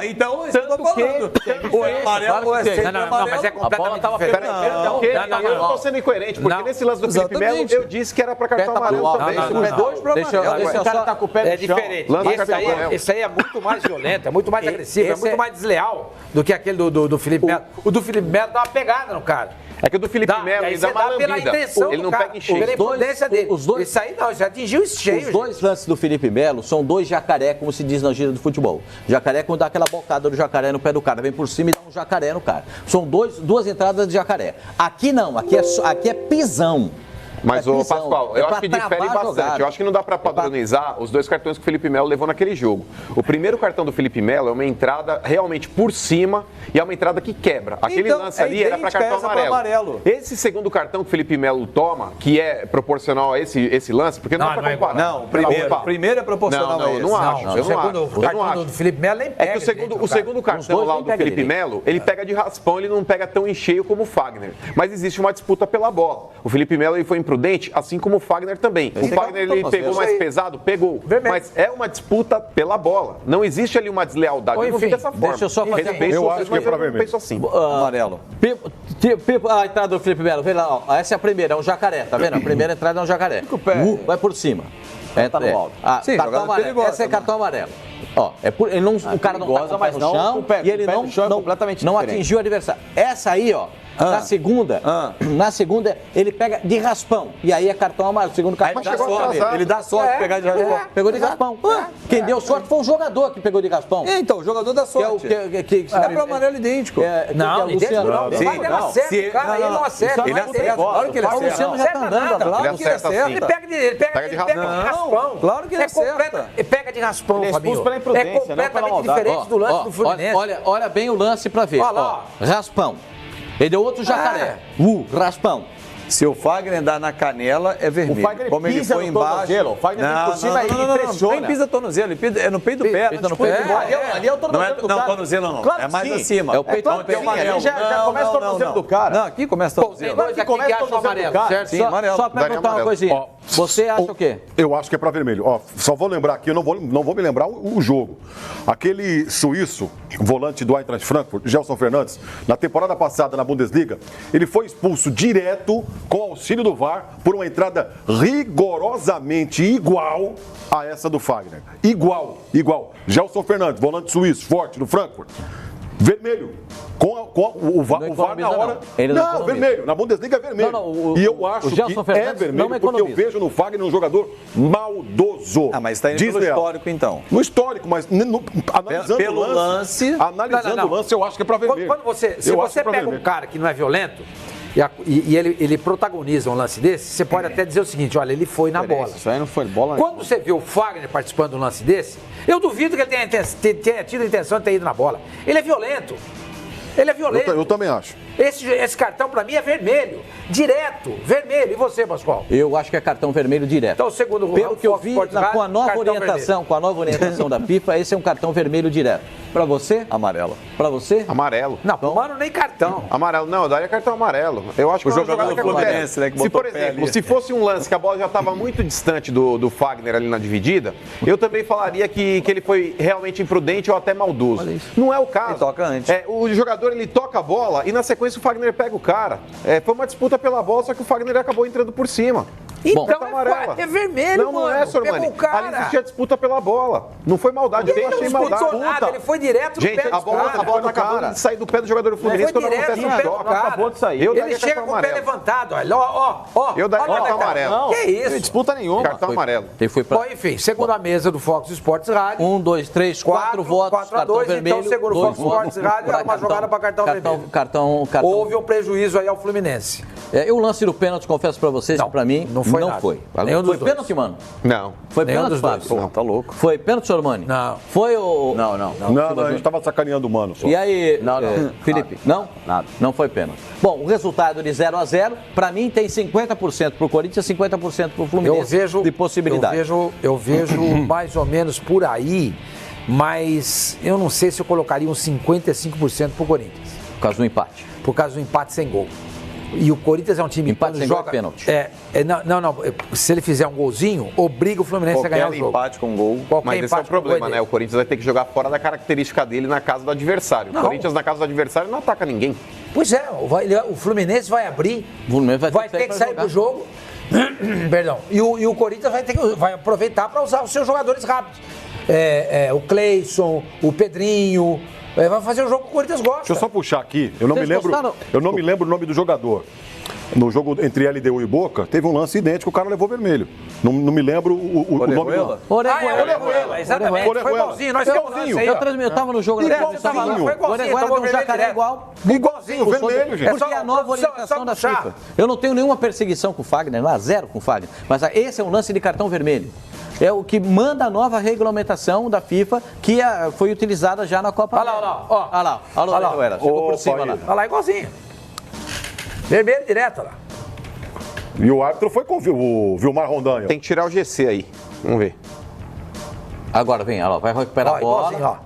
Então isso eu tô falando. Ou é amarelo ou é sempre amarelo. Mas é completamente diferente. Eu não tô sendo incoerente, porque nesse lance do Felipe Melo, eu disse que era para cartão amarelo também. O cara tá com o pé no chão. É diferente. Esse aí é muito mais violento, é muito mais agressivo, é muito mais desleal do que aquele do Felipe Melo. O do Felipe Melo dá uma pegada no cara. É que o do Felipe Melo, ele dá uma lambida. Ele não pega em cheio. Pela imprudência dele. Isso aí não, já atingiu esse cheio. Os dois lances do Felipe Melo são dois jacaré, como se diz na gíria do futebol. Jacaré quando dá aquela bocada do jacaré no pé do cara, vem por cima e dá um jacaré no cara. São duas entradas de jacaré. Aqui não, aqui é pisão. Mas, ô Pascoal, eu acho que difere bastante. Eu acho que não dá para padronizar os dois cartões que o Felipe Melo levou naquele jogo. O primeiro cartão do Felipe Melo é uma entrada realmente por cima e é uma entrada que quebra. Aquele lance ali era para cartão amarelo. Esse segundo cartão que o Felipe Melo toma, que é proporcional a esse lance, porque não dá para comparar. Não, o primeiro é proporcional a esse. Não acho. Eu não acho. O cartão do Felipe Melo nem pega. É que o segundo cartão lá do Felipe Melo, ele pega de raspão, ele não pega tão em cheio como o Fagner. Mas existe uma disputa pela bola. O Felipe Melo foi imprudente imprudente, assim como o Fagner também. O Fagner ele pegou mais pesado? Pegou. Mas é uma disputa pela bola. Não existe ali uma deslealdade. Eu não vi dessa forma. Deixa eu só fazer eu acho que é pra vermelho. Penso assim. Amarelo. A entrada do Felipe Melo, vê lá, ó. Essa é a primeira, é um jacaré, tá vendo? A primeira entrada é um jacaré. Vai por cima. Tá no alto. Sim, cartão amarelo. perigosa, Essa é cartão amarelo. Ó, ele não, o cara não tá com o pé no chão e ele não atingiu o adversário. Essa aí, ó, na segunda, ele pega de raspão. E aí é cartão amarelo. Segundo cartão ele dá sorte de pegar de raspão. Pegou de raspão. Quem deu sorte foi o jogador que pegou de raspão. Então, o jogador dá sorte. É para amarelo idêntico. Não, idêntico não. O Fagner acerta, cara, ele não acerta. Ele acerta. Claro que ele acerta. O Luciano já tá andando. Claro que ele acerta. Ele pega de raspão. Claro que ele acerta. Ele pega de raspão, Fabinho. É completamente diferente do lance do Fluminense. Olha bem o lance pra ver. Olha lá. Raspão. Ele deu outro jacaré. Raspão. Se o Fagner dá na canela, é vermelho. O Fagner como ele pisa foi no embaixo. tornozelo. O Fagner vem por cima e impressiona. Nem pisa tornozelo, ele pisa, é no peito do pé. Ali é o tornozelo do cara. Não, tornozelo não. Claro é mais sim. acima. É o peito do pé. Ali já começa o tornozelo do cara. Não, aqui começa o tornozelo. Tem dois aqui que acham amarelo, certo? Sim, amarelo. Só perguntar uma coisinha. Você acha o quê? Eu acho que é pra vermelho. Ó, só vou lembrar aqui, eu não vou me lembrar o jogo. Aquele suíço, volante do Eintracht Frankfurt, Gelson Fernandes, na temporada passada na Bundesliga, ele foi expulso direto com auxílio do VAR por uma entrada rigorosamente igual a essa do Fagner. Igual. Gelson Fernandes, volante suíço, forte, do Frankfurt. Vermelho. Com o VAR na hora. Não, vermelho. Na Bundesliga é vermelho. E eu acho que é vermelho porque eu vejo no Fagner um jogador maldoso. Mas está indo pelo histórico, então. No histórico, mas analisando pelo lance. Analisando o lance, eu acho que é pra vermelho. Se você pega um cara que não é violento e ele protagoniza um lance desse, você pode até dizer o seguinte: olha, ele foi na bola. Isso aí não foi bola. Quando você vê o Fagner participando de um lance desse, eu duvido que ele tenha tido a intenção de ter ido na bola. Ele é violento. Eu também acho. Esse cartão, pra mim, é vermelho. Direto. Vermelho. E você, Pascoal? Eu acho que é cartão vermelho direto. Então, segundo o Pelo que eu vi, com a nova orientação da FIFA, esse é um cartão vermelho direto. Pra você? Amarelo. Pra você? Amarelo. Não, pro Mano nem cartão. Amarelo. Não, eu daria cartão amarelo. Eu acho que o jogador que acontece, né, que se, botou por o pé exemplo, ali. se fosse um lance que a bola já estava muito distante do Fagner ali na dividida, eu também falaria que ele foi realmente imprudente ou até maldoso. Não é o caso. Ele toca antes. O jogador, ele toca a bola e na sequência o Fagner pega o cara. Foi uma disputa pela bola, só que o Fagner acabou entrando por cima. Então é vermelho, não é, Sormani. Ali existia disputa pela bola. Não foi maldade, eu achei maldade. Nada, ele foi direto no pé a bola acabou de sair do pé do jogador do Fluminense quando acontece um choque. Acabou de sair. Ele chega com o pé levantado, olha. Ó. Eu daria cartão amarelo. Que isso? Disputa nenhuma. Cartão amarelo. Bom, enfim, segundo a mesa do Fox Sports Rádio. 1, 2, 3, 4 votos, cartão vermelho. Então, segundo o Fox Sports Rádio, era uma jogada para cartão vermelho. Cartão. Houve um prejuízo aí ao Fluminense. O lance do pênalti, confesso pra vocês, que pra mim não foi. Foi pênalti, mano? Não. Foi pênalti, Fábio? Pô, tá louco. Foi pênalti, Sormani? Não. Foi o... Não. A gente tava sacaneando o Mano só. E aí, Não. Felipe? Não? Nada. Não foi pênalti. Bom, o resultado de 0-0, pra mim tem 50% pro Corinthians e 50% pro Fluminense de possibilidade. Eu vejo mais ou menos por aí, mas eu não sei se eu colocaria uns 55% pro Corinthians. Por causa do empate. Por causa do empate sem gol. E o Corinthians é um time empate que sem joga gol é pênalti. Não. Se ele fizer um golzinho, obriga o Fluminense a ganhar o jogo. Empate com gol. Mas esse é o problema, né? O Corinthians vai ter que jogar fora da característica dele na casa do adversário. O Corinthians na casa do adversário não ataca ninguém. Pois é, o Fluminense vai abrir, O Fluminense vai ter que sair pro jogo. Perdão. E o Corinthians vai aproveitar para usar os seus jogadores rápidos. O Cleison, o Pedrinho. Vai fazer o jogo que o Corinthians gosta. Deixa eu só puxar aqui. Eu não me lembro o nome do jogador. No jogo entre LDU e Boca, teve um lance idêntico, o cara levou vermelho. Não me lembro o nome do... Orejuela, exatamente. Foi igualzinho. Nós igualzinho. Eu tava no jogo da transmissão. Foi Orejuela deu um jacaré igual. Igualzinho, vermelho, gente. Porque é a nova orientação da FIFA. Eu não tenho nenhuma perseguição com o Fagner, zero com o Fagner. Mas esse é um lance de cartão vermelho. É o que manda a nova regulamentação da FIFA, que foi utilizada já na Copa América. Olha lá. Chegou por cima lá. Olha lá, igualzinho. Vermelho direto lá. E o árbitro foi com o Vilmar Rondanha. Tem que tirar o GC aí. Vamos ver. Agora vem, vai recuperar a bola. Igualzinho,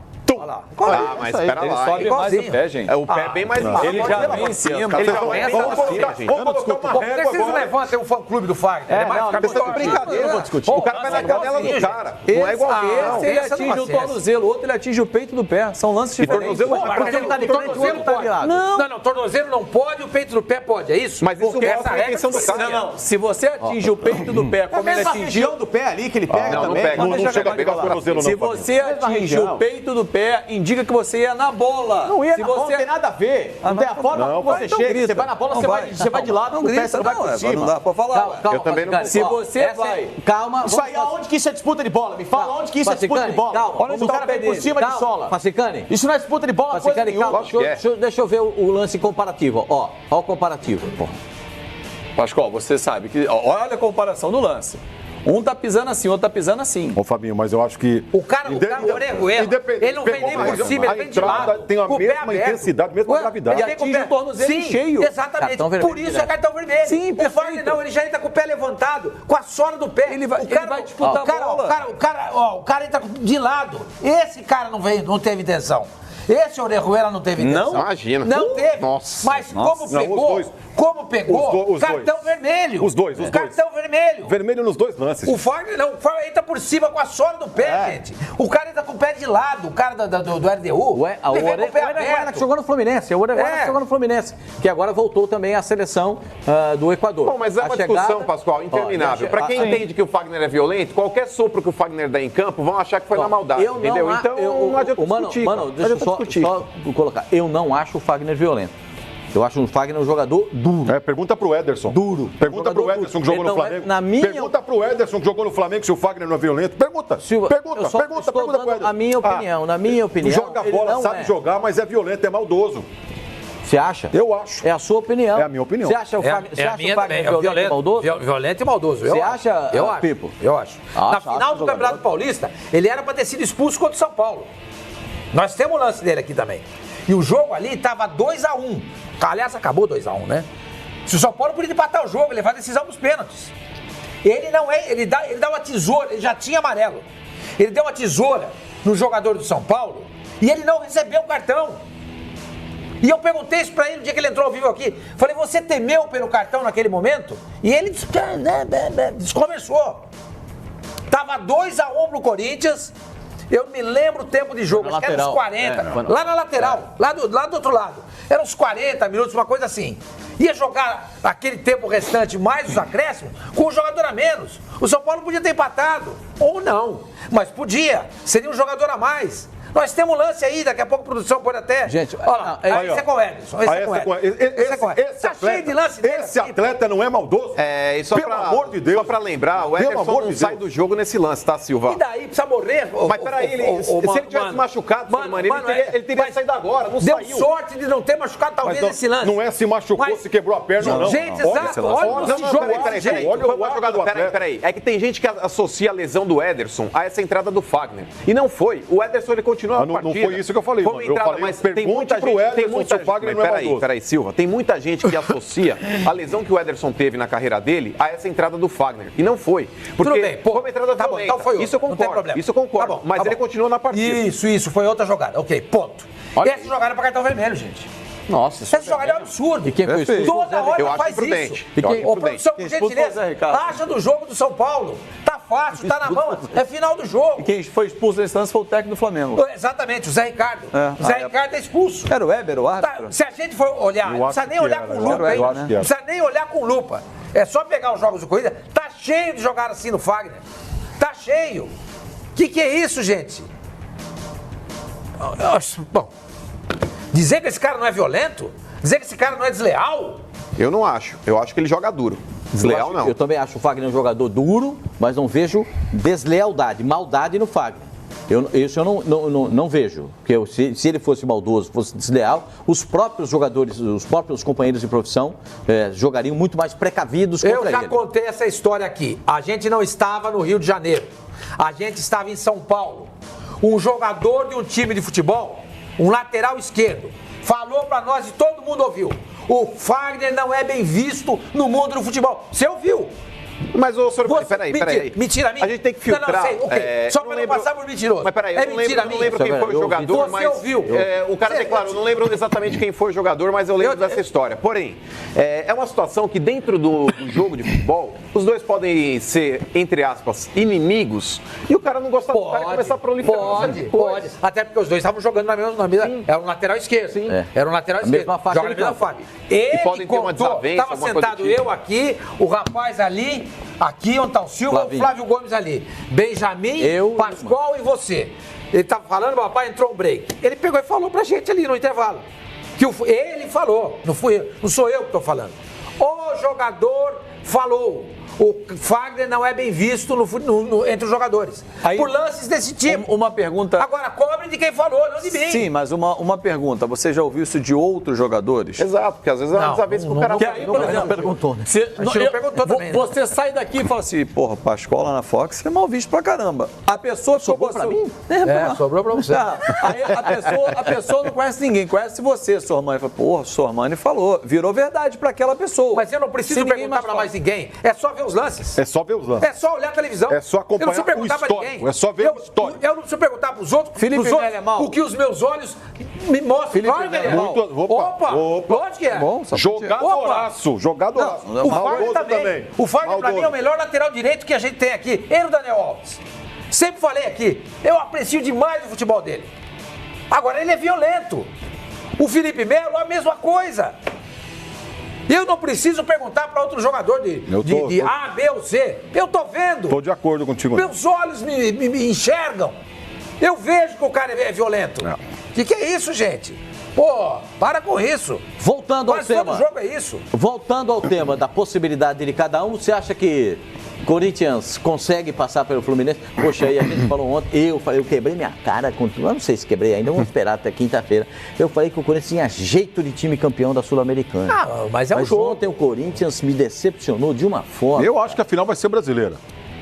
Mas espera lá. Ele sobe mais o pé, gente. O pé é bem mais baixo. Ele já vem em cima. Ele já vem em cima. Vamos colocar uma régua. Vocês levantam o fã-clube do Fagner. Vocês estão de brincadeira. O cara vai na canela do cara. Não é igual. Esse ele atinge o tornozelo, o outro ele atinge o peito do pé. São lances diferentes. Tornozelo pode. Não, tornozelo não pode, o peito do pé pode, é isso? Mas isso mostra a intenção do cara. Não, se você atinge o peito do pé, como ele atingiu do pé ali que ele pega também. Não chega a pegar o tornozelo, não. Se você atinge o peito do pé, indica que você ia na bola. Não ia na bola, não tem nada a ver. Não tem a forma como você chega. Você vai na bola, você vai de lado, o pé você não vai por cima. Não dá pra falar. Eu também não. Se você vai... Calma. Isso aí, aonde que isso é disputa de bola? Me fala onde que isso é disputa de bola. Olha o cara vem por cima de sola. Facicani. Isso não é disputa de bola, coisa nenhuma. Deixa eu ver o lance comparativo. Ó o comparativo. Pascoal, você sabe que... Olha a comparação do lance. Um tá pisando assim, outro tá pisando assim. Ô, Fabinho, mas eu acho que... O cara ele não vem nem por cima, ele vem de lado. Tem a mesma intensidade, a mesma gravidade. Ele atinge o tornozelo cheio. Exatamente. Por isso é cartão vermelho. Sim, o Fagner não, ele já entra com o pé levantado, com a sola do pé. Ele vai disputar a bola. O cara entra de lado. Esse cara não teve intenção. Esse Orejuela não teve intenção. Não, imagina. Não teve. Nossa. Mas como pegou, cartão vermelho. Os dois. Cartão vermelho. Vermelho nos dois lances. O Fagner não, o Fagner entra por cima com a sola do pé, gente. O cara entra com o pé de lado, o cara do RDU. O Orejuela que jogou no Fluminense. O Orejuela que jogou no Fluminense. Que agora voltou também à seleção do Equador. Bom, mas é uma discussão, Pascoal, interminável. Para quem entende que o Fagner é violento, qualquer sopro que o Fagner dá em campo, vão achar que foi na maldade, entendeu? Então não adianta discutir. Mano, deixa eu só colocar. Eu não acho o Fagner violento. Eu acho o Fagner um jogador duro. Pergunta pro Ederson. Duro. Pergunta pro Ederson que jogou no Flamengo. Pergunta pro Ederson que jogou no Flamengo se o Fagner não é violento. Pergunta pro Ederson. A minha opinião, na minha opinião. Joga bola, sabe jogar, mas é violento, é maldoso. Você acha? Eu acho. É a sua opinião. É a minha opinião. Você acha o Fagner violento e maldoso? Violento e maldoso. Você acha, Pipo? Eu acho. Na final do Campeonato Paulista, ele era para ter sido expulso contra o São Paulo. Nós temos o lance dele aqui também. E o jogo ali estava 2-1. Aliás, acabou 2-1, né? Se o São Paulo podia empatar o jogo, levar a decisão dos pênaltis. Ele não é. Ele dá uma tesoura, ele já tinha amarelo. Ele deu uma tesoura no jogador do São Paulo e ele não recebeu o cartão. E eu perguntei isso pra ele no dia que ele entrou ao vivo aqui. Falei, você temeu pelo cartão naquele momento? E ele desconversou. Tava 2-1 pro Corinthians. Eu me lembro o tempo de jogo, acho que era uns 40. Lá na lateral, lá do outro lado. Eram uns 40 minutos, uma coisa assim. Ia jogar aquele tempo restante, mais os acréscimos, com um jogador a menos. O São Paulo podia ter empatado, ou não. Mas podia, seria um jogador a mais. Nós temos um lance aí, daqui a pouco a produção pode até... Gente, olha lá, esse é com o Ederson. Esse atleta não é maldoso? Pelo amor de Deus. Só pra lembrar, o Ederson não sai do jogo nesse lance, tá, Silva? E daí, precisa morrer? Mas peraí, se ele tivesse machucado, ele teria saído agora, não deu saiu. Deu sorte de não ter machucado, talvez, nesse lance. Não é se machucou, se quebrou a perna, não. Gente, exato. Olha esse jogo. Peraí. É que tem gente que associa a lesão do Ederson a essa entrada do Fagner. E não foi. O Ederson, ele continua a partida. Não foi isso que eu falei, mano. Eu falei, mas tem muita gente, se o Fagner não é maldoso. Peraí, Silva. Tem muita gente que associa a lesão que o Ederson teve na carreira dele a essa entrada do Fagner. E não foi. Porque tudo bem, foi uma entrada violenta. Então foi isso eu concordo. Não tem problema. Isso eu concordo. Tá bom, mas ele continua na partida. Isso. Foi outra jogada. Ok, ponto. Essa jogada é pra cartão vermelho, gente. Nossa, essa jogada é um absurdo. E quem foi expulso? Toda hora faz isso. Ô, produção, por gentileza, acha do jogo do São Paulo. Tá fácil, tá na mão. É final do jogo. E quem foi expulso nesse lance foi o técnico do Flamengo. Exatamente, o Zé Ricardo. O Zé Ricardo é expulso. Era o Weber, o árbitro? Se a gente for olhar, não precisa nem olhar com lupa, hein? Não precisa nem olhar com lupa. É só pegar os jogos do Corinthians. Tá cheio de jogar assim no Fagner. Tá cheio. Que é isso, gente? Bom, dizer que esse cara não é violento? Dizer que esse cara não é desleal? Eu não acho. Eu acho que ele joga duro. Desleal não. Eu também acho o Fagner um jogador duro, mas não vejo deslealdade, maldade no Fagner. Isso eu não vejo. Porque se ele fosse maldoso, fosse desleal, os próprios jogadores, os próprios companheiros de profissão jogariam muito mais precavidos contra ele. Eu já contei essa história aqui. A gente não estava no Rio de Janeiro. A gente estava em São Paulo. Um jogador de um time de futebol, um lateral esquerdo, falou pra nós e todo mundo ouviu. O Fagner não é bem visto no mundo do futebol. Você ouviu? Mas o senhor, peraí. Mentira minha. A gente tem que filtrar. Não, sei, okay. Só para não passar por mentiroso. Mas peraí, eu não lembro quem foi o jogador, mas... ouviu. O cara declarou, não lembro exatamente quem foi o jogador, mas eu lembro dessa história. Porém, é uma situação que dentro do jogo de futebol, os dois podem ser, entre aspas, inimigos, e o cara não gosta do cara e começar a proliferar. Pode. Até porque os dois estavam jogando na mesma era um lateral esquerdo. Sim. Era um lateral esquerdo. Mesma faixa de campo. E podem ter uma desavença, estava sentado eu aqui, o rapaz ali, aqui onde está o Silva, o Flávio Gomes ali. Benjamin, Pascoal e você. Ele estava falando, papai, entrou um break. Ele pegou e falou pra gente ali no intervalo. Ele falou, não fui eu, não sou eu que estou falando. O jogador falou. O Fagner não é bem visto entre os jogadores. Aí, por lances desse tipo. Uma pergunta... Agora, cobre de quem falou, não de mim. Sim, mas uma pergunta. Você já ouviu isso de outros jogadores? Exato, porque às vezes é uma desavença que o cara... Que aí, por exemplo, perguntou, né? Não perguntou também. Você sai daqui e fala assim, porra, Pascoal lá na Fox é mal visto pra caramba. A pessoa... Sobrou pra mim? Sobrou pra você. Aí a pessoa não conhece ninguém, conhece você, Sormani. Fala, porra, Sormani falou. Virou verdade pra aquela pessoa. Mas eu não preciso perguntar pra mais ninguém. É só ver os lances. É só ver os lances. É só olhar a televisão. É só acompanhar o histórico. É só ver o histórico. Eu não preciso perguntar pros outros, o que os meus olhos me mostram. Claro que ele é mal. Opa! Lógico que é. Jogadoraço. O Fagner também. O Fagner, pra mim, é o melhor lateral direito que a gente tem aqui. Ele e o Daniel Alves. Sempre falei aqui. Eu aprecio demais o futebol dele. Agora, ele é violento. O Felipe Melo, a mesma coisa. Eu não preciso perguntar para outro jogador de A, B ou C. Eu tô vendo. Tô de acordo contigo. Meus olhos me enxergam. Eu vejo que o cara é violento. Que é isso, gente? Pô, para com isso. Voltando ao tema. Todo jogo é isso. Voltando ao tema da possibilidade de cada um, você acha que Corinthians consegue passar pelo Fluminense? Poxa, aí a gente falou ontem, eu quebrei minha cara, eu não sei se quebrei ainda, vamos esperar até quinta-feira. Eu falei que o Corinthians tinha jeito de time campeão da Sul-Americana. Mas é um jogo. Ontem o Corinthians me decepcionou de uma forma. Eu acho que a final vai ser brasileira.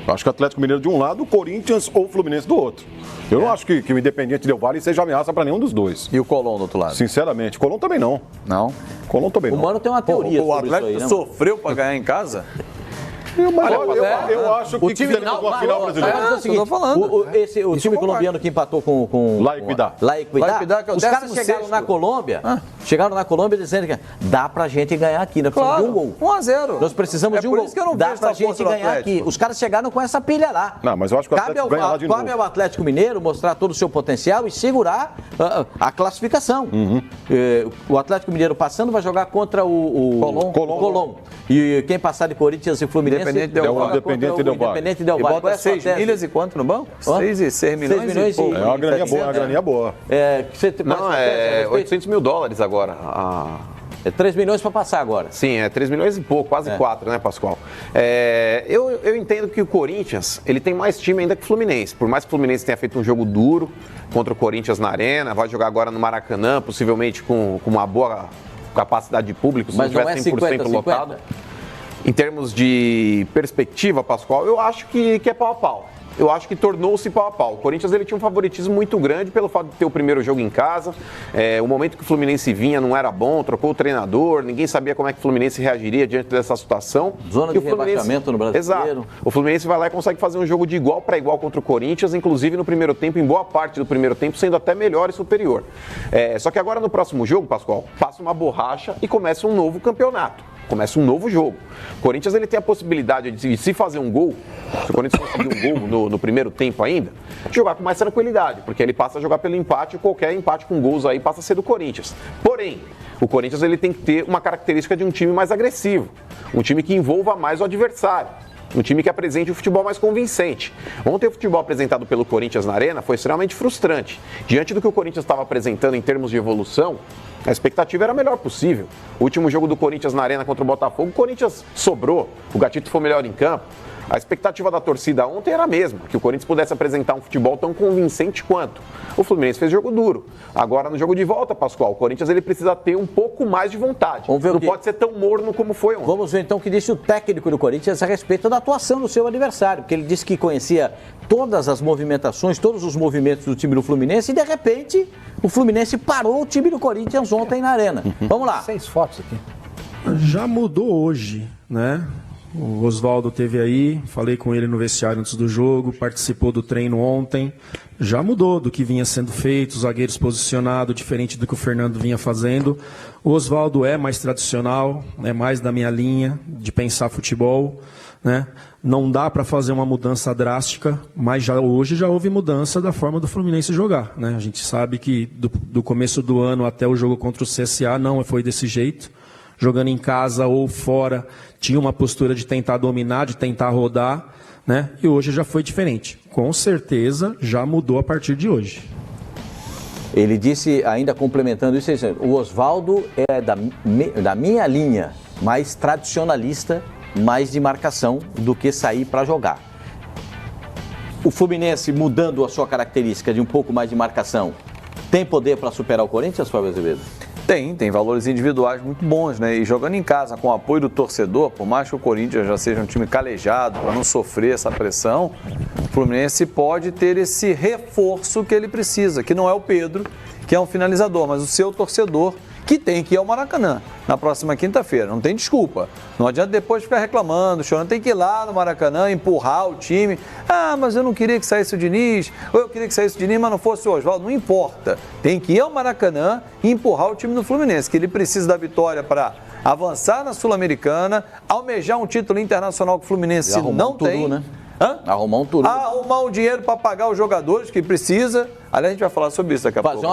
Eu acho que o Atlético Mineiro de um lado, o Corinthians ou o Fluminense do outro. Eu não acho que o Independiente Del Valle seja ameaça para nenhum dos dois. E o Colón do outro lado? Sinceramente, Colón também não. Não? Colón também não. O Mano tem uma teoria sobre isso aí, né? O Atlético sofreu para ganhar em casa? Eu acho que teremos uma final brasileira. O time colombiano que empatou com La Equidad, os caras chegaram na Colômbia dizendo que dá pra gente ganhar aqui, nós precisamos de um gol. 1-0. Nós precisamos de um gol. Dá pra gente ganhar aqui. Os caras chegaram com essa pilha lá. Não, mas eu acho que o Atlético ganha lá de novo. Cabe ao Atlético Mineiro mostrar todo o seu potencial e segurar a classificação. O Atlético Mineiro passando vai jogar contra o Colón. E quem passar de Corinthians e Fluminense... Independente Del Valle. E bota 6 milhas e quanto no banco? 6 milhões e pouco. É uma graninha boa. Não, é $800 mil agora. É 3 milhões para passar agora. Sim, é 3 milhões e pouco, quase 4, né, Pascoal? Eu entendo que o Corinthians, ele tem mais time ainda que o Fluminense. Por mais que o Fluminense tenha feito um jogo duro contra o Corinthians na Arena, vai jogar agora no Maracanã, possivelmente com uma boa capacidade de público, se mas não tiver 100% lotado. Em termos de perspectiva, Pascoal, eu acho que é pau a pau. Eu acho que tornou-se pau a pau. O Corinthians ele tinha um favoritismo muito grande pelo fato de ter o primeiro jogo em casa. O momento que o Fluminense vinha não era bom, trocou o treinador, ninguém sabia como é que o Fluminense reagiria diante dessa situação. Zona de rebaixamento no Brasileiro. Exato. O Fluminense vai lá e consegue fazer um jogo de igual para igual contra o Corinthians, inclusive no primeiro tempo, em boa parte do primeiro tempo, sendo até melhor e superior. Só que agora no próximo jogo, Pascoal, passa uma borracha e começa um novo campeonato. Começa um novo jogo. O Corinthians ele tem a possibilidade de se fazer um gol, se o Corinthians conseguir um gol no primeiro tempo ainda, jogar com mais tranquilidade, porque ele passa a jogar pelo empate e qualquer empate com gols aí passa a ser do Corinthians. Porém, o Corinthians ele tem que ter uma característica de um time mais agressivo, um time que envolva mais o adversário. Um time que apresente o futebol mais convincente. Ontem o futebol apresentado pelo Corinthians na Arena foi extremamente frustrante. Diante do que o Corinthians estava apresentando em termos de evolução, a expectativa era a melhor possível. O último jogo do Corinthians na Arena contra o Botafogo, o Corinthians sobrou, o Gatito foi melhor em campo. A expectativa da torcida ontem era a mesma, que o Corinthians pudesse apresentar um futebol tão convincente quanto. O Fluminense fez jogo duro. Agora, no jogo de volta, Pascoal, o Corinthians ele precisa ter um pouco mais de vontade. Não pode ser tão morno como foi ontem. Vamos ver então o que disse o técnico do Corinthians a respeito da atuação do seu adversário, porque ele disse que conhecia todas as movimentações, todos os movimentos do time do Fluminense e, de repente, o Fluminense parou o time do Corinthians ontem na Arena. Vamos lá. 6 fotos aqui. Já mudou hoje, né? O Oswaldo esteve aí, falei com ele no vestiário antes do jogo, participou do treino ontem. Já mudou do que vinha sendo feito, os zagueiros posicionados, diferente do que o Fernando vinha fazendo. O Oswaldo é mais tradicional, é mais da minha linha de pensar futebol, né? Não dá para fazer uma mudança drástica, mas hoje já houve mudança da forma do Fluminense jogar, né? A gente sabe que do começo do ano até o jogo contra o CSA não foi desse jeito. Jogando em casa ou fora, tinha uma postura de tentar dominar, de tentar rodar, né? E hoje já foi diferente. Com certeza já mudou a partir de hoje. Ele disse, ainda complementando isso, o Oswaldo é da minha linha, mais tradicionalista, mais de marcação do que sair para jogar. O Fluminense, mudando a sua característica de um pouco mais de marcação, tem poder para superar o Corinthians, Fábio Azevedo? Tem valores individuais muito bons, né? E jogando em casa com o apoio do torcedor, por mais que o Corinthians já seja um time calejado para não sofrer essa pressão, o Fluminense pode ter esse reforço que ele precisa, que não é o Pedro, que é um finalizador, mas o seu torcedor, que tem que ir ao Maracanã na próxima quinta-feira. Não tem desculpa. Não adianta depois ficar reclamando, chorando. Tem que ir lá no Maracanã, empurrar o time. Ah, mas eu não queria que saísse o Diniz. Ou eu queria que saísse o Diniz, mas não fosse o Oswaldo. Não importa. Tem que ir ao Maracanã e empurrar o time do Fluminense, que ele precisa da vitória para avançar na Sul-Americana, almejar um título internacional que o Fluminense não tem. Né? Arrumar um turno. Arrumar um dinheiro para pagar os jogadores que precisa. Aliás, a gente vai falar sobre isso daqui a pouco. Fazer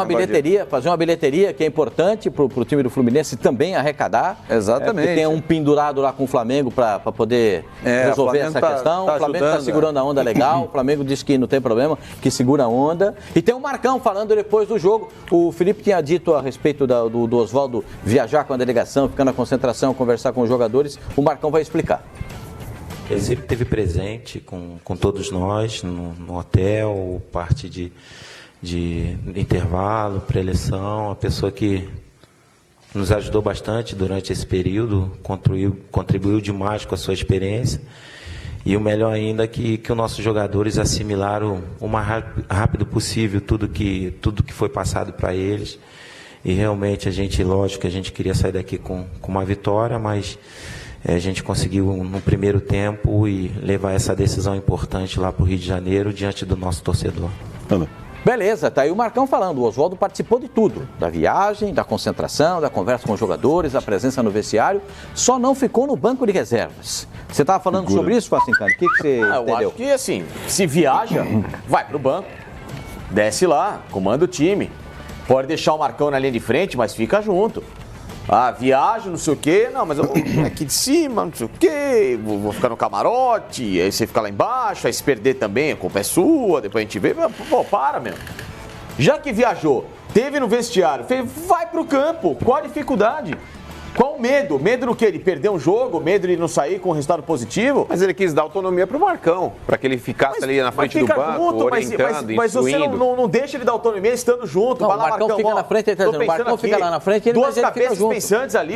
uma bilheteria que é importante para o time do Fluminense também arrecadar. Exatamente. Tem um pendurado lá com o Flamengo para poder resolver essa questão. O Flamengo está segurando a onda legal. O Flamengo diz que não tem problema, que segura a onda. E tem o Marcão falando depois do jogo. O Felipe tinha dito a respeito do Oswaldo viajar com a delegação, ficar na concentração, conversar com os jogadores. O Marcão vai explicar. Ele sempre esteve presente com todos nós no hotel, parte de intervalo, pré-eleição, a pessoa que nos ajudou bastante durante esse período, contribuiu demais com a sua experiência. E o melhor ainda é que os nossos jogadores assimilaram o mais rápido possível tudo que foi passado para eles. E realmente a gente queria sair daqui com uma vitória, mas a gente conseguiu no primeiro tempo e levar essa decisão importante lá para o Rio de Janeiro diante do nosso torcedor. Beleza, tá aí o Marcão falando. O Oswaldo participou de tudo, da viagem, da concentração, da conversa com os jogadores, da presença no vestiário, só não ficou no banco de reservas. Você estava falando sobre isso, Facincani? O que você entendeu? Eu acho que assim, se viaja, vai pro banco, desce lá, comanda o time. Pode deixar o Marcão na linha de frente, mas fica junto. Viagem, não sei o quê. Não, mas eu vou aqui de cima, não sei o quê. Vou ficar no camarote, aí você fica lá embaixo, aí se perder também, a culpa é sua, depois a gente vê. Pô, para, meu. Já que viajou, teve no vestiário, vai pro campo. Qual a dificuldade? Qual o medo? Medo do quê? De perder um jogo? Medo de não sair com um resultado positivo? Mas ele quis dar autonomia pro Marcão, para que ele ficasse ali na frente do banco, orientando, mas você não deixa ele dar autonomia estando junto. Não, vai lá, o Marcão fica na frente, o Marcão fica lá na frente, ele duas cabeças pensantes ali,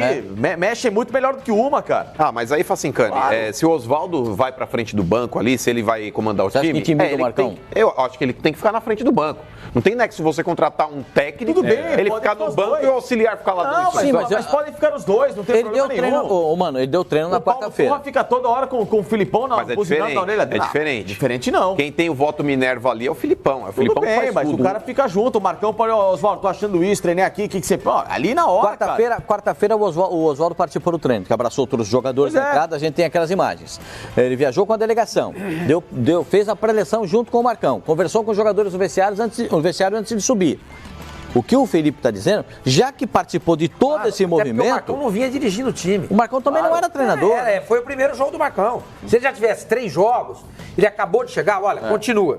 mexe muito melhor do que uma, cara. Mas aí, Facincani, se o Oswaldo vai pra frente do banco ali, se ele vai comandar o time... o Marcão? Eu acho que ele tem que ficar na frente do banco. Não tem nexo você contratar um técnico, ele ficar no banco e o auxiliar ficar lá dentro. Mas podem ficar os dois, não tem problema nenhum. Mano, ele deu treino na quarta-feira. O fica toda hora com o Filipão na buzinando na orelha dele. É diferente. Diferente não. Quem tem o voto Minerva ali é o Filipão. É o Filipão que faz mas tudo. O cara fica junto. O Marcão pode, Oswaldo, tô achando isso, treinei aqui, o que você... Ali na hora, Quarta-feira o Oswaldo participou do treino, que abraçou todos os jogadores na entrada, a gente tem aquelas imagens. Ele viajou com a delegação, fez a pré-eleição junto com o Marcão, conversou com os jogadores do vestiário antes de subir. O que o Felipe está dizendo, já que participou de todo esse movimento... O Marcão não vinha dirigindo o time. O Marcão também não era treinador. Foi o primeiro jogo do Marcão. Se ele já tivesse 3 jogos, ele acabou de chegar, continua.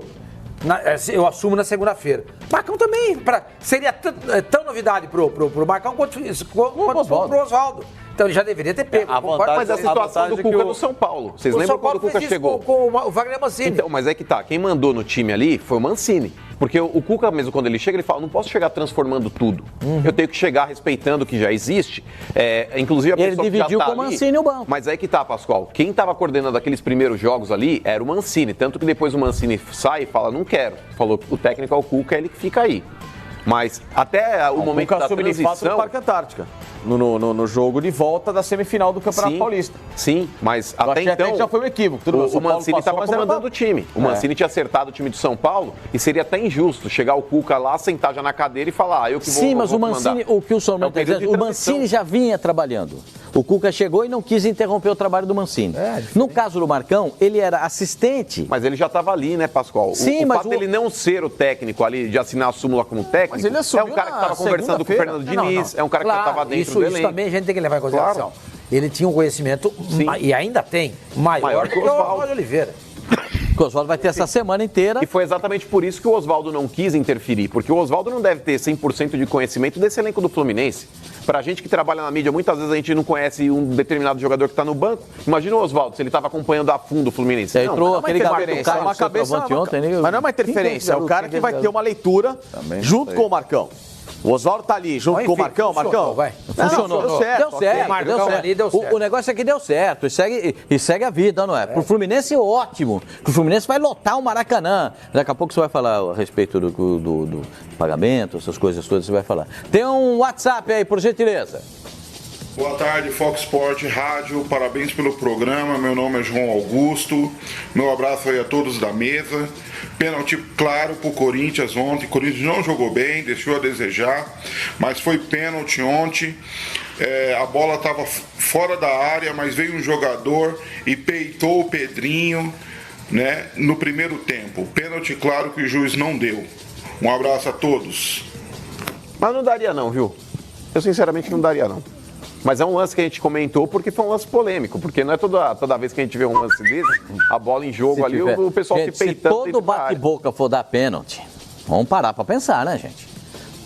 Eu assumo na segunda-feira. Marcão também, seria tão novidade pro Marcão quanto pro Oswaldo. Então ele já deveria ter pego. Mas a situação do Cuca no São Paulo. Vocês lembram quando o Cuca chegou? Com o Wagner Mancini. Então, mas é que tá, quem mandou no time ali foi o Mancini. Porque o Cuca mesmo, quando ele chega, ele fala, não posso chegar transformando tudo. Eu tenho que chegar respeitando o que já existe. Inclusive a pessoa ele dividiu que já tá com o Mancini o banco. Mas é que tá, Pascoal. Quem estava coordenando aqueles primeiros jogos ali era o Mancini. Tanto que depois o Mancini sai e fala, não quero. Falou que o técnico é o Cuca, é ele que fica aí. Mas até o momento da transição... do Parque Antártica. no jogo de volta da semifinal do Campeonato Paulista. Sim, mas até então já foi um equívoco. O Mancini estava comandando o time. O Mancini tinha acertado o time de São Paulo e seria até injusto chegar o Cuca lá, sentar já na cadeira e falar, eu que vou. Sim, mas o Mancini, o que o senhor não está dizendo, o Mancini já vinha trabalhando. O Cuca chegou e não quis interromper o trabalho do Mancini. No caso do Marcão, ele era assistente. Mas ele já estava ali, né, Pascoal? Sim, o fato dele não ser o técnico ali, de assinar a súmula como técnico, mas ele é um cara que estava conversando com o Fernando Diniz, é um cara que já estava dentro do elenco. Isso também a gente tem que levar em consideração. Ele tinha um conhecimento, e ainda tem, maior que o Oswaldo Oliveira. O Oswaldo vai ter essa semana inteira. E foi exatamente por isso que o Oswaldo não quis interferir, porque o Oswaldo não deve ter 100% de conhecimento desse elenco do Fluminense. Pra gente que trabalha na mídia, muitas vezes a gente não conhece um determinado jogador que está no banco. Imagina o Oswaldo, se ele estava acompanhando a fundo o Fluminense. Entrou aquele é uma cabeça ontem, né? Mas não é uma interferência, é o cara que vai ter uma leitura junto com o Marcão. O Oswaldo tá ali, junto com o Marcão. Marcão, vai. Funcionou. Deu certo. O negócio é que deu certo. E segue a vida, não é? Pro Fluminense é ótimo. O Fluminense vai lotar o Maracanã. Daqui a pouco você vai falar a respeito do pagamento, essas coisas todas você vai falar. Tem um WhatsApp aí, por gentileza. Boa tarde, Fox Sport Rádio, parabéns pelo programa, meu nome é João Augusto, meu abraço aí a todos da mesa. Pênalti claro pro Corinthians ontem, o Corinthians não jogou bem, deixou a desejar, mas foi pênalti ontem, a bola estava fora da área, mas veio um jogador e peitou o Pedrinho, né, no primeiro tempo. Pênalti claro que o juiz não deu. Um abraço a todos. Mas não daria não, viu? Eu sinceramente não daria não. Mas é um lance que a gente comentou porque foi um lance polêmico, porque não é toda vez que a gente vê um lance desse, a bola em jogo ali, o pessoal se peitando. Se todo bate-boca for dar pênalti, vamos parar pra pensar, né, gente?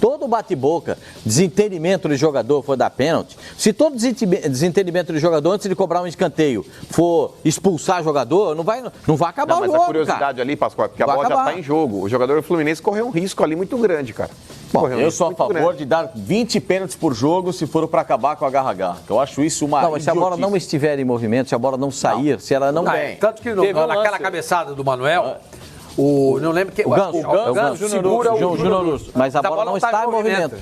Todo bate-boca, desentendimento de jogador for dar pênalti, se todo desentendimento de jogador antes de cobrar um escanteio for expulsar jogador, não vai acabar o jogo, mas a curiosidade ali, Pascoal, porque a bola já tá em jogo. O jogador do Fluminense correu um risco ali muito grande, cara. Bom, eu sou a favor de dar 20 pênaltis por jogo se for para acabar com a garra-garra. Eu acho isso uma Não, mas se a bola não estiver em movimento, se a bola não sair, se ela não... Tanto que naquela cabeçada do Manuel... não lembro que... O Ganso segura o Júnior, mas a bola não está em movimento.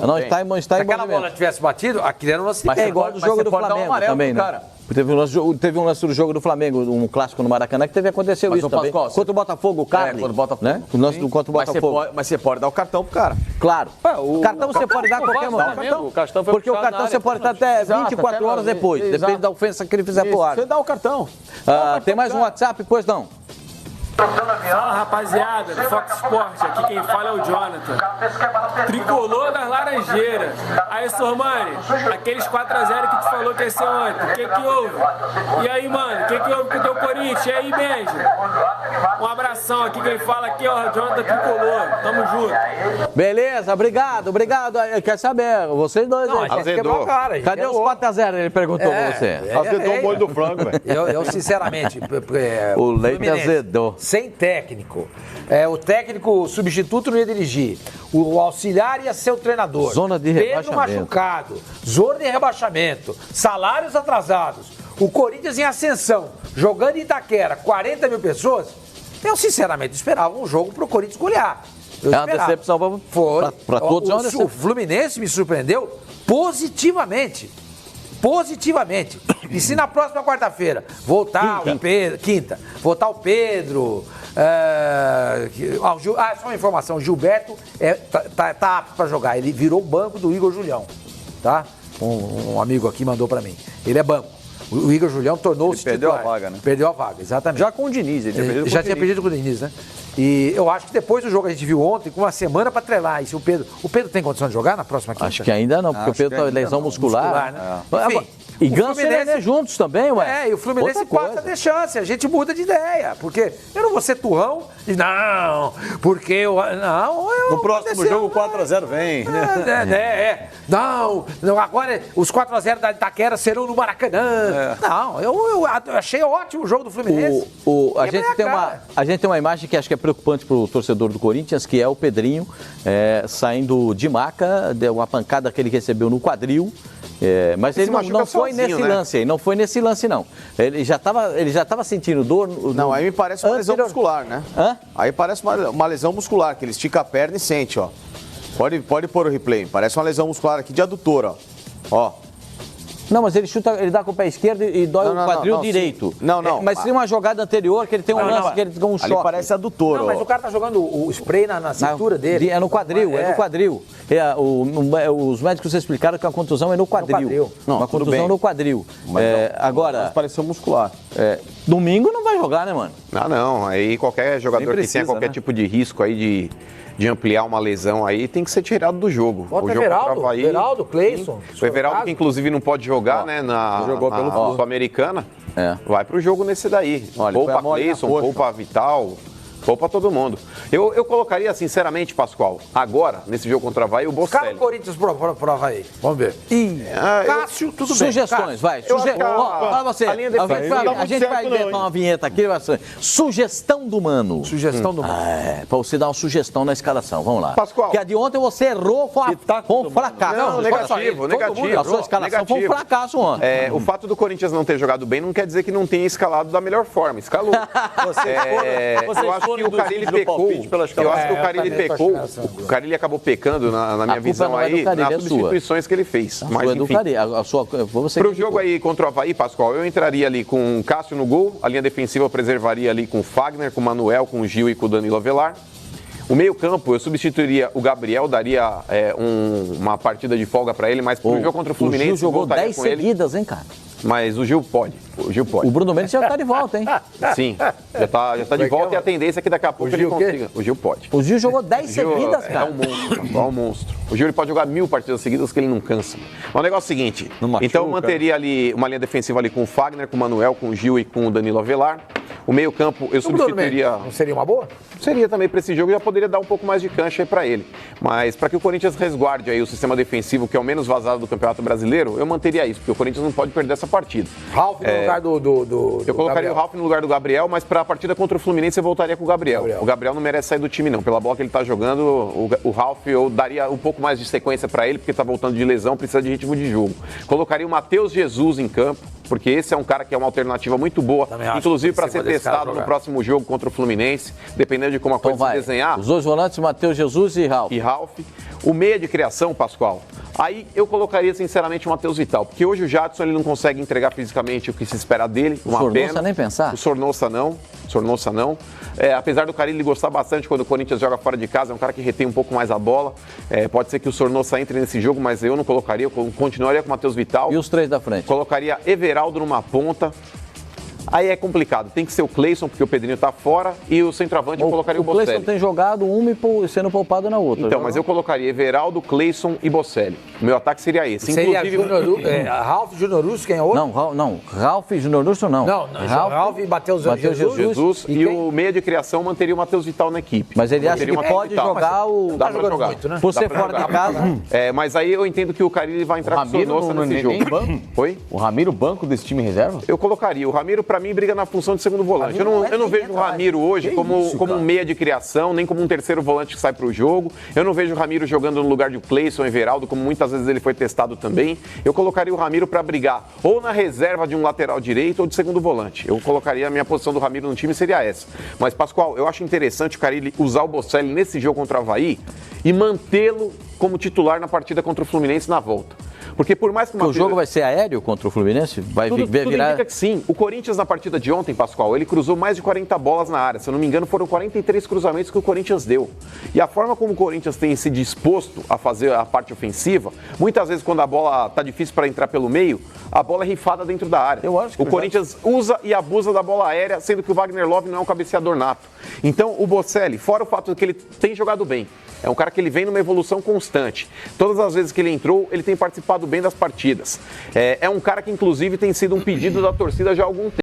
Não está em movimento. Se aquela bola tivesse batido, aquilo era um lance. É igual do jogo do Flamengo também, né? Teve um lance do jogo do Flamengo, um clássico no Maracanã, que aconteceu isso também. Contra o Botafogo, o Carly. Contra o Botafogo. Né? O lance contra o Botafogo. Mas você pode dar o cartão pro cara. Claro. O cartão você pode dar a qualquer momento. Porque o cartão você pode dar até 24 horas depois. Depende da ofensa que ele fizer pro ar. Você dá o cartão. Tem mais um WhatsApp? Pois não. Fala, rapaziada, do Fox Sport, aqui quem fala é o Jonathan. Tricolor das Laranjeiras. Aí, Sormani, aqueles 4x0 que tu falou que ia ser ontem, o que houve? E aí, mano, o que houve com o teu Corinthians? E aí, Benjo? Um abração, aqui quem fala aqui, ó, Jonathan Tricolor, tamo junto. Beleza, obrigado. Quer saber, vocês dois aí. Azedou. Cadê os 4x0? Ele perguntou pra você. Azedou o molho do frango, velho. Eu sinceramente... O leite azedou. Sem técnico. O técnico substituto não ia dirigir. O auxiliar ia ser o treinador. Zona de rebaixamento. Pedro machucado. Zona de rebaixamento. Salários atrasados. O Corinthians em ascensão. Jogando em Itaquera. 40 mil pessoas. Eu, sinceramente, esperava um jogo pro Corinthians golear. É uma decepção para todos. O Fluminense me surpreendeu positivamente. E se na próxima quarta-feira voltar o Pedro, quinta, voltar o Pedro, só uma informação, o Gilberto tá apto para jogar, ele virou banco do Igor Julião, tá? Um amigo aqui mandou para mim, ele é banco. O Igor Julião tornou-se perdeu titular. A vaga, né? Perdeu a vaga, exatamente. Já com o Diniz, ele já tinha perdido com o Diniz, né? E eu acho que depois do jogo que a gente viu ontem, com uma semana para treinar, e se o Pedro tem condição de jogar na próxima quinta? Acho que ainda não, porque o Pedro tem lesão muscular. Né? Enfim, e Ganso e Nenê juntos também, ué. E o Fluminense passa a ter chance, a gente muda de ideia, porque eu não vou ser turrão e não, porque eu... No próximo jogo o 4x0 vem. Não, agora os 4x0 da Itaquera serão no Maracanã. Não, eu achei ótimo o jogo do Fluminense. A gente tem uma imagem que acho que é preocupante para o torcedor do Corinthians, que é o Pedrinho saindo de maca, deu uma pancada que ele recebeu no quadril. Mas ele não foi nesse lance aí, não foi nesse lance não. Ele já estava sentindo dor. Não, aí me parece uma lesão muscular, né? Aí parece uma lesão muscular, que ele estica a perna e sente, ó. Pode pôr o replay, parece uma lesão muscular aqui de adutor, ó. Ó. Não, mas ele chuta, ele dá com o pé esquerdo e dói o quadril direito. Não. Mas tem uma jogada anterior que ele tem um lance, que ele tem um choque. Ali parece adutor. Não, mas o cara tá jogando o spray na cintura dele. É no quadril, é no quadril. Os médicos explicaram que a contusão é no quadril. Não, uma contusão no quadril. Agora... Pareceu muscular. Domingo não vai jogar, né, mano? Não. Aí qualquer jogador que tenha qualquer tipo de risco aí de ampliar uma lesão aí tem que ser tirado do jogo. Bota Everaldo, Cleison. O Everaldo, que inclusive não pode jogar, né, na Sul-Americana, vai pro jogo nesse daí. Poupa Cleison, poupa Vital, poupa todo mundo. Eu colocaria, sinceramente, Pascoal, agora, nesse jogo contra o Avaí, o Bocelli. Cara, o Corinthians pro Avaí. Vamos ver. Cássio, tudo bem. Sugestões, vai. Olha você. A gente vai inventar uma vinheta aqui. Sugestão do Mano. Sugestão do Mano. Pra você dar uma sugestão na escalação. Vamos lá. Pascoal. Porque a de ontem você errou, foi um fracasso. Não, negativo. A sua escalação foi um fracasso ontem. O fato do Corinthians não ter jogado bem não quer dizer que não tenha escalado da melhor forma. Escalou. Eu acho que o Carille pecou. Eu acho que o Carille pecou. O Carille acabou pecando, na minha visão aí, nas substituições que ele fez. Mas enfim. Pro jogo aí contra o Avaí, Pascoal, eu entraria ali com o Cássio no gol, a linha defensiva eu preservaria ali com o Fagner, com o Manuel, com o Gil e com o Danilo Avelar. O meio-campo, eu substituiria o Gabriel, daria uma partida de folga para ele, mas pro jogo contra o Fluminense. O Gil jogou 10 seguidas, hein, cara? Mas o Gil pode. O Bruno Mendes já tá de volta, hein? Sim, já tá de volta e a tendência é que daqui a pouco ele consiga. O Gil pode. O Gil jogou 10 seguidas, cara. É um monstro. O Gil ele pode jogar 1000 partidas seguidas que ele não cansa. Mas o negócio é o seguinte, então eu manteria ali uma linha defensiva ali com o Fagner, com o Manuel, com o Gil e com o Danilo Avelar. O meio-campo eu substituiria. Não seria uma boa? Seria também para esse jogo, já poderia dar um pouco mais de cancha aí para ele. Mas para que o Corinthians resguarde aí o sistema defensivo, que é o menos vazado do Campeonato Brasileiro, eu manteria isso, porque o Corinthians não pode perder essa partida. Ralf no lugar do eu colocaria Gabriel. O Ralf no lugar do Gabriel, mas para a partida contra o Fluminense eu voltaria com o Gabriel. O Gabriel não merece sair do time não. Pela bola que ele está jogando, o Ralf eu daria um pouco mais de sequência para ele, porque está voltando de lesão, precisa de ritmo de jogo. Colocaria o Matheus Jesus em campo, porque esse é um cara que é uma alternativa muito boa, inclusive para ser testado no próximo jogo contra o Fluminense, dependendo de como a coisa se desenhar. Os dois volantes, Matheus Jesus e Ralf. O meia de criação, Pascoal, aí eu colocaria sinceramente o Matheus Vital, porque hoje o Jadson ele não consegue entregar fisicamente o que se espera dele. O Sornosa nem pensar. O Sornosa não. Apesar do Carille gostar bastante quando o Corinthians joga fora de casa, é um cara que retém um pouco mais a bola. Pode ser que o Sornosa entre nesse jogo, mas eu não colocaria, eu continuaria com o Matheus Vital. E os três da frente? Colocaria Everaldo numa ponta. Aí é complicado, tem que ser o Cleison, porque o Pedrinho tá fora, e o centroavante eu colocaria o Bocelli. O Cleison tem jogado uma e sendo poupado na outra. Então, mas eu colocaria Everaldo, Cleison e Bocelli. O meu ataque seria esse. Seria Ralf, Júnior Russo, quem é outro? Não, Ralf e Júnior Russo não. Ralf e Matheus Jesus. E o meia de criação manteria o Matheus Vital na equipe. Mas ele acha que pode jogar o... Dá pra jogar. Muito, né? Por ser fora de casa. Mas aí eu entendo que o Carille vai entrar com o Sornosa nesse jogo. Oi? O Ramiro banco desse time reserva? Eu colocaria. O Ramiro, pra mim, briga na função de segundo volante. Eu não vejo o Ramiro hoje como um meia de criação, nem como um terceiro volante que sai pro jogo. Eu não vejo o Ramiro jogando no lugar de Cleison, Everaldo, como muitas vezes ele foi testado também. Eu colocaria o Ramiro para brigar ou na reserva de um lateral direito ou de segundo volante. Eu colocaria a minha posição do Ramiro no time, seria essa. Mas, Pascoal, eu acho interessante o Carille usar o Bocelli nesse jogo contra o Avaí e mantê-lo como titular na partida contra o Fluminense na volta. Porque por mais que o jogo vai ser aéreo contra o Fluminense? Tudo indica que sim. O Corinthians na partida de ontem, Pascoal, ele cruzou mais de 40 bolas na área. Se eu não me engano, foram 43 cruzamentos que o Corinthians deu. E a forma como o Corinthians tem se disposto a fazer a parte ofensiva, muitas vezes quando a bola está difícil para entrar pelo meio, a bola é rifada dentro da área. Eu acho que o Corinthians usa e abusa da bola aérea, sendo que o Wagner Love não é um cabeceador nato. Então, o Bocelli, fora o fato de que ele tem jogado bem, é um cara que ele vem numa evolução constante. Todas as vezes que ele entrou, ele tem participado bem das partidas. É um cara que, inclusive, tem sido um pedido da torcida já há algum tempo.